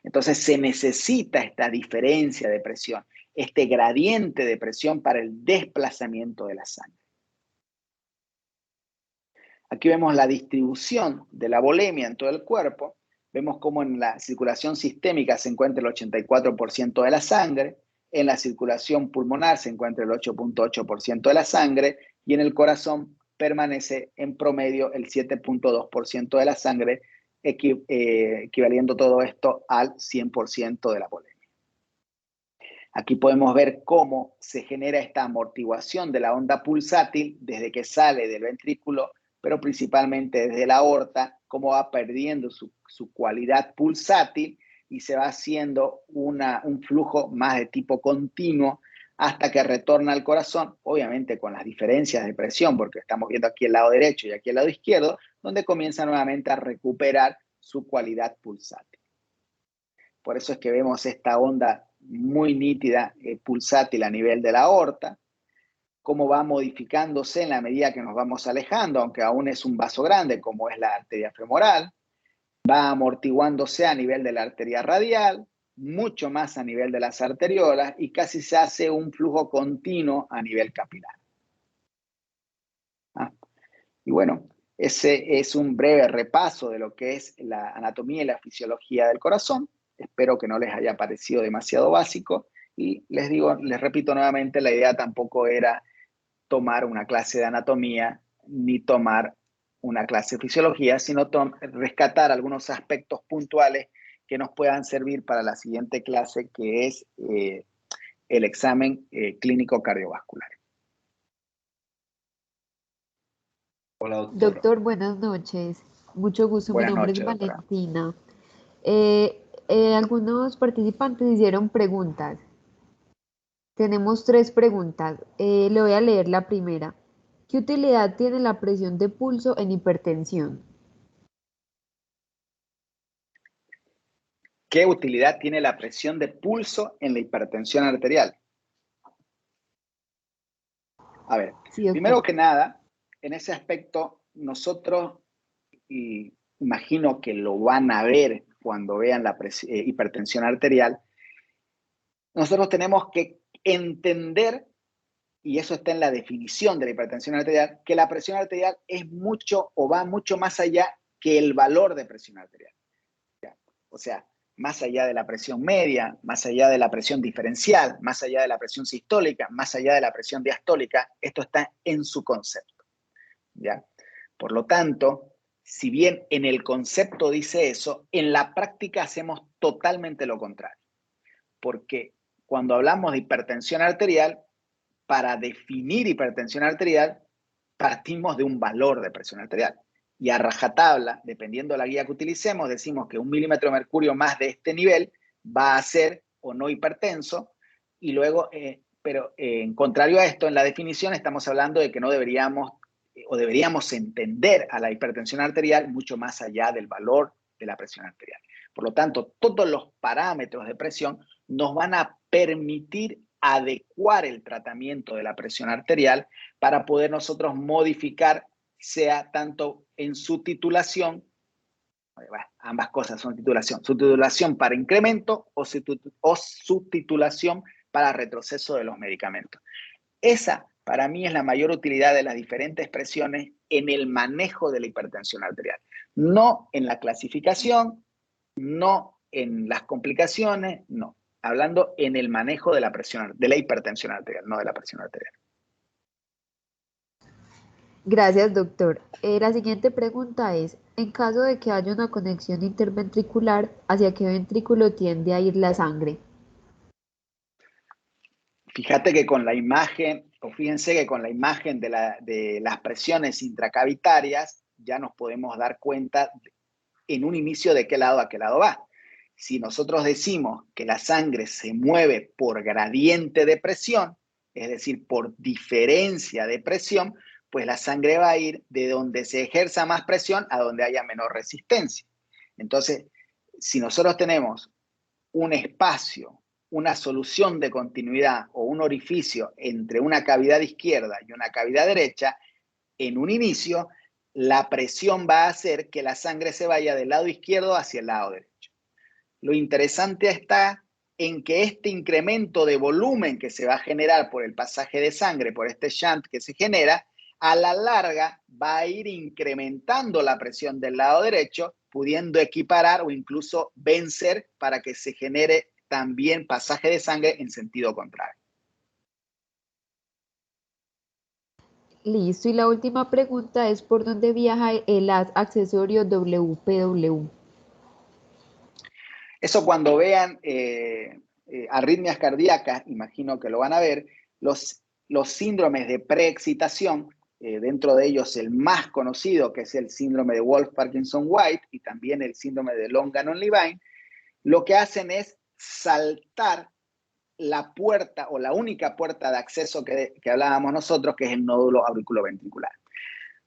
Speaker 2: Entonces se necesita esta diferencia de presión, este gradiente de presión para el desplazamiento de la sangre. Aquí vemos la distribución de la volemia en todo el cuerpo. Vemos cómo en la circulación sistémica se encuentra el 84% de la sangre, en la circulación pulmonar se encuentra el 8.8% de la sangre y en el corazón permanece en promedio el 7.2% de la sangre, equivaliendo todo esto al 100% de la volemia. Aquí podemos ver cómo se genera esta amortiguación de la onda pulsátil desde que sale del ventrículo, pero principalmente desde la aorta, cómo va perdiendo su cualidad pulsátil y se va haciendo un flujo más de tipo continuo hasta que retorna al corazón, obviamente con las diferencias de presión, porque estamos viendo aquí el lado derecho y aquí el lado izquierdo, donde comienza nuevamente a recuperar su cualidad pulsátil. Por eso es que vemos esta onda muy nítida, pulsátil a nivel de la aorta, cómo va modificándose en la medida que nos vamos alejando, aunque aún es un vaso grande como es la arteria femoral, va amortiguándose a nivel de la arteria radial, mucho más a nivel de las arteriolas y casi se hace un flujo continuo a nivel capilar. Y bueno, ese es un breve repaso de lo que es la anatomía y la fisiología del corazón. Espero que no les haya parecido demasiado básico y les repito nuevamente, la idea tampoco era tomar una clase de anatomía ni tomar una clase de fisiología, sino rescatar algunos aspectos puntuales que nos puedan servir para la siguiente clase, que es el examen clínico cardiovascular.
Speaker 1: Hola, doctor.
Speaker 3: Doctor, buenas noches. Mucho gusto, mi
Speaker 2: Buenas
Speaker 3: nombre
Speaker 2: noches,
Speaker 3: es
Speaker 2: doctora.
Speaker 3: Valentina. Algunos participantes hicieron preguntas. Tenemos 3 preguntas. Le voy a leer la primera. ¿Qué utilidad tiene la presión de pulso en hipertensión?
Speaker 2: ¿Qué utilidad tiene la presión de pulso en la hipertensión arterial? A ver,
Speaker 3: Sí,
Speaker 2: primero
Speaker 3: doctor.
Speaker 2: que nada, en ese aspecto, nosotros, y imagino que lo van a ver cuando vean la hipertensión arterial, nosotros tenemos que entender, y eso está en la definición de la hipertensión arterial, que la presión arterial es mucho o va mucho más allá que el valor de presión arterial. O sea, más allá de la presión media, más allá de la presión diferencial, más allá de la presión sistólica, más allá de la presión diastólica, esto está en su concepto, ¿ya? Por lo tanto, si bien en el concepto dice eso, en la práctica hacemos totalmente lo contrario. Porque cuando hablamos de hipertensión arterial, para definir hipertensión arterial, partimos de un valor de presión arterial. Y a rajatabla, dependiendo de la guía que utilicemos, decimos que 1 milímetro de mercurio más de este nivel va a ser o no hipertenso. Y luego, pero en contrario a esto, en la definición estamos hablando de que no deberíamos o deberíamos entender a la hipertensión arterial mucho más allá del valor de la presión arterial. Por lo tanto, todos los parámetros de presión nos van a permitir adecuar el tratamiento de la presión arterial para poder nosotros modificar, sea tanto en su titulación, ambas cosas son su titulación para incremento o su titulación para retroceso de los medicamentos. Esa, para mí, es la mayor utilidad de las diferentes presiones en el manejo de la hipertensión arterial. No en la clasificación, no en las complicaciones, no. Hablando en el manejo de la presión, de la hipertensión arterial, no de la presión arterial.
Speaker 3: Gracias, doctor. La siguiente pregunta es, en caso de que haya una conexión interventricular, ¿hacia qué ventrículo tiende a ir la sangre?
Speaker 2: Fíjate que con la imagen, o fíjense que con la imagen de las presiones intracavitarias ya nos podemos dar cuenta en un inicio de qué lado a qué lado va. Si nosotros decimos que la sangre se mueve por gradiente de presión, es decir, por diferencia de presión, pues la sangre va a ir de donde se ejerza más presión a donde haya menor resistencia. Entonces, si nosotros tenemos un espacio, una solución de continuidad o un orificio entre una cavidad izquierda y una cavidad derecha, en un inicio, la presión va a hacer que la sangre se vaya del lado izquierdo hacia el lado derecho. Lo interesante está en que este incremento de volumen que se va a generar por el pasaje de sangre, por este shunt que se genera, a la larga va a ir incrementando la presión del lado derecho, pudiendo equiparar o incluso vencer para que se genere también pasaje de sangre en sentido contrario.
Speaker 3: Listo, y la última pregunta es ¿por dónde viaja el accesorio WPW?
Speaker 2: Eso cuando vean arritmias cardíacas, imagino que lo van a ver, los síndromes de preexcitación, dentro de ellos el más conocido, que es el síndrome de Wolff-Parkinson-White y también el síndrome de Long-Gannon-Levine, lo que hacen es saltar la puerta o la única puerta de acceso que hablábamos nosotros, que es el nódulo auriculoventricular.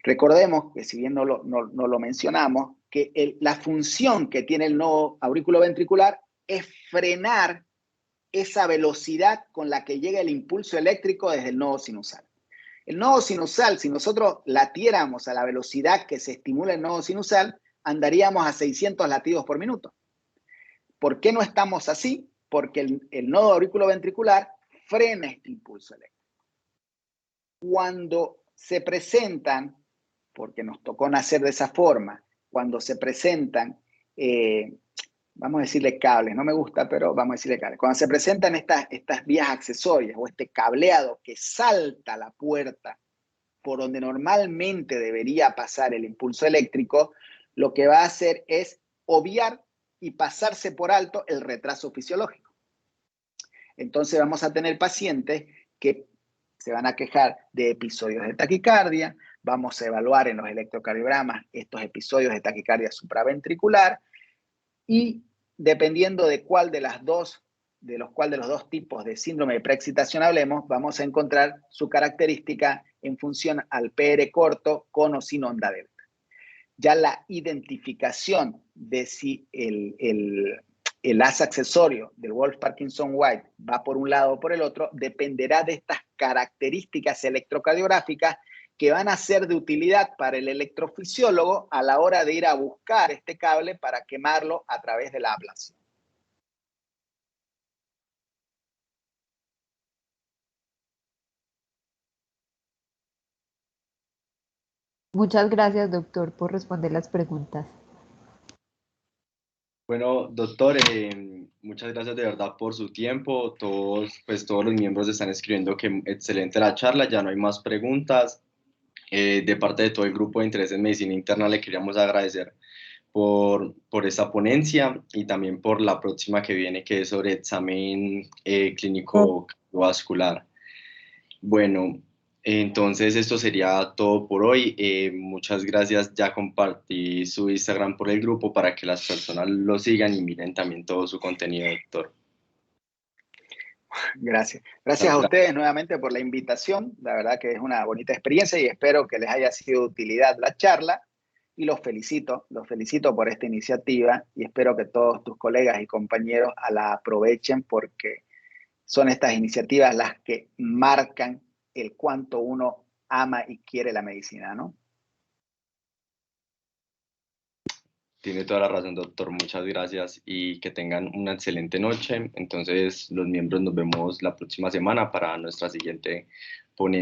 Speaker 2: Recordemos que, si bien no lo mencionamos, que la función que tiene el nodo auriculoventricular es frenar esa velocidad con la que llega el impulso eléctrico desde el nodo sinusal. El nodo sinusal, si nosotros latiéramos a la velocidad que se estimula el nodo sinusal, andaríamos a 600 latidos por minuto. ¿Por qué no estamos así? Porque el nodo auriculoventricular frena este impulso eléctrico. Cuando se presentan, porque nos tocó nacer de esa forma, cuando se presentan, vamos a decirle cables, no me gusta, pero vamos a decirle cables. Cuando se presentan estas vías accesorias o este cableado que salta la puerta por donde normalmente debería pasar el impulso eléctrico, lo que va a hacer es obviar y pasarse por alto el retraso fisiológico. Entonces vamos a tener pacientes que se van a quejar de episodios de taquicardia, vamos a evaluar en los electrocardiogramas estos episodios de taquicardia supraventricular y dependiendo de cuál de los dos tipos de síndrome de preexcitación hablemos, vamos a encontrar su característica en función al PR corto con o sin onda delta. Ya la identificación de si el haz accesorio del Wolff-Parkinson-White va por un lado o por el otro, dependerá de estas características electrocardiográficas que van a ser de utilidad para el electrofisiólogo a la hora de ir a buscar este cable para quemarlo a través de la ablación.
Speaker 3: Muchas gracias, doctor, por responder las preguntas.
Speaker 1: Bueno, doctor, muchas gracias de verdad por su tiempo. Todos los miembros están escribiendo que excelente la charla, ya no hay más preguntas. De parte de todo el grupo de interés en medicina interna le queríamos agradecer por esta ponencia y también por la próxima que viene, que es sobre examen clínico cardiovascular. Bueno, entonces esto sería todo por hoy. Muchas gracias. Ya compartí su Instagram por el grupo para que las personas lo sigan y miren también todo su contenido, doctor.
Speaker 2: Gracias. Gracias a ustedes nuevamente por la invitación. La verdad que es una bonita experiencia y espero que les haya sido de utilidad la charla. Y los felicito por esta iniciativa y espero que todos tus colegas y compañeros la aprovechen porque son estas iniciativas las que marcan el cuánto uno ama y quiere la medicina, ¿no?
Speaker 1: Tiene toda la razón, doctor. Muchas gracias y que tengan una excelente noche. Entonces, los miembros nos vemos la próxima semana para nuestra siguiente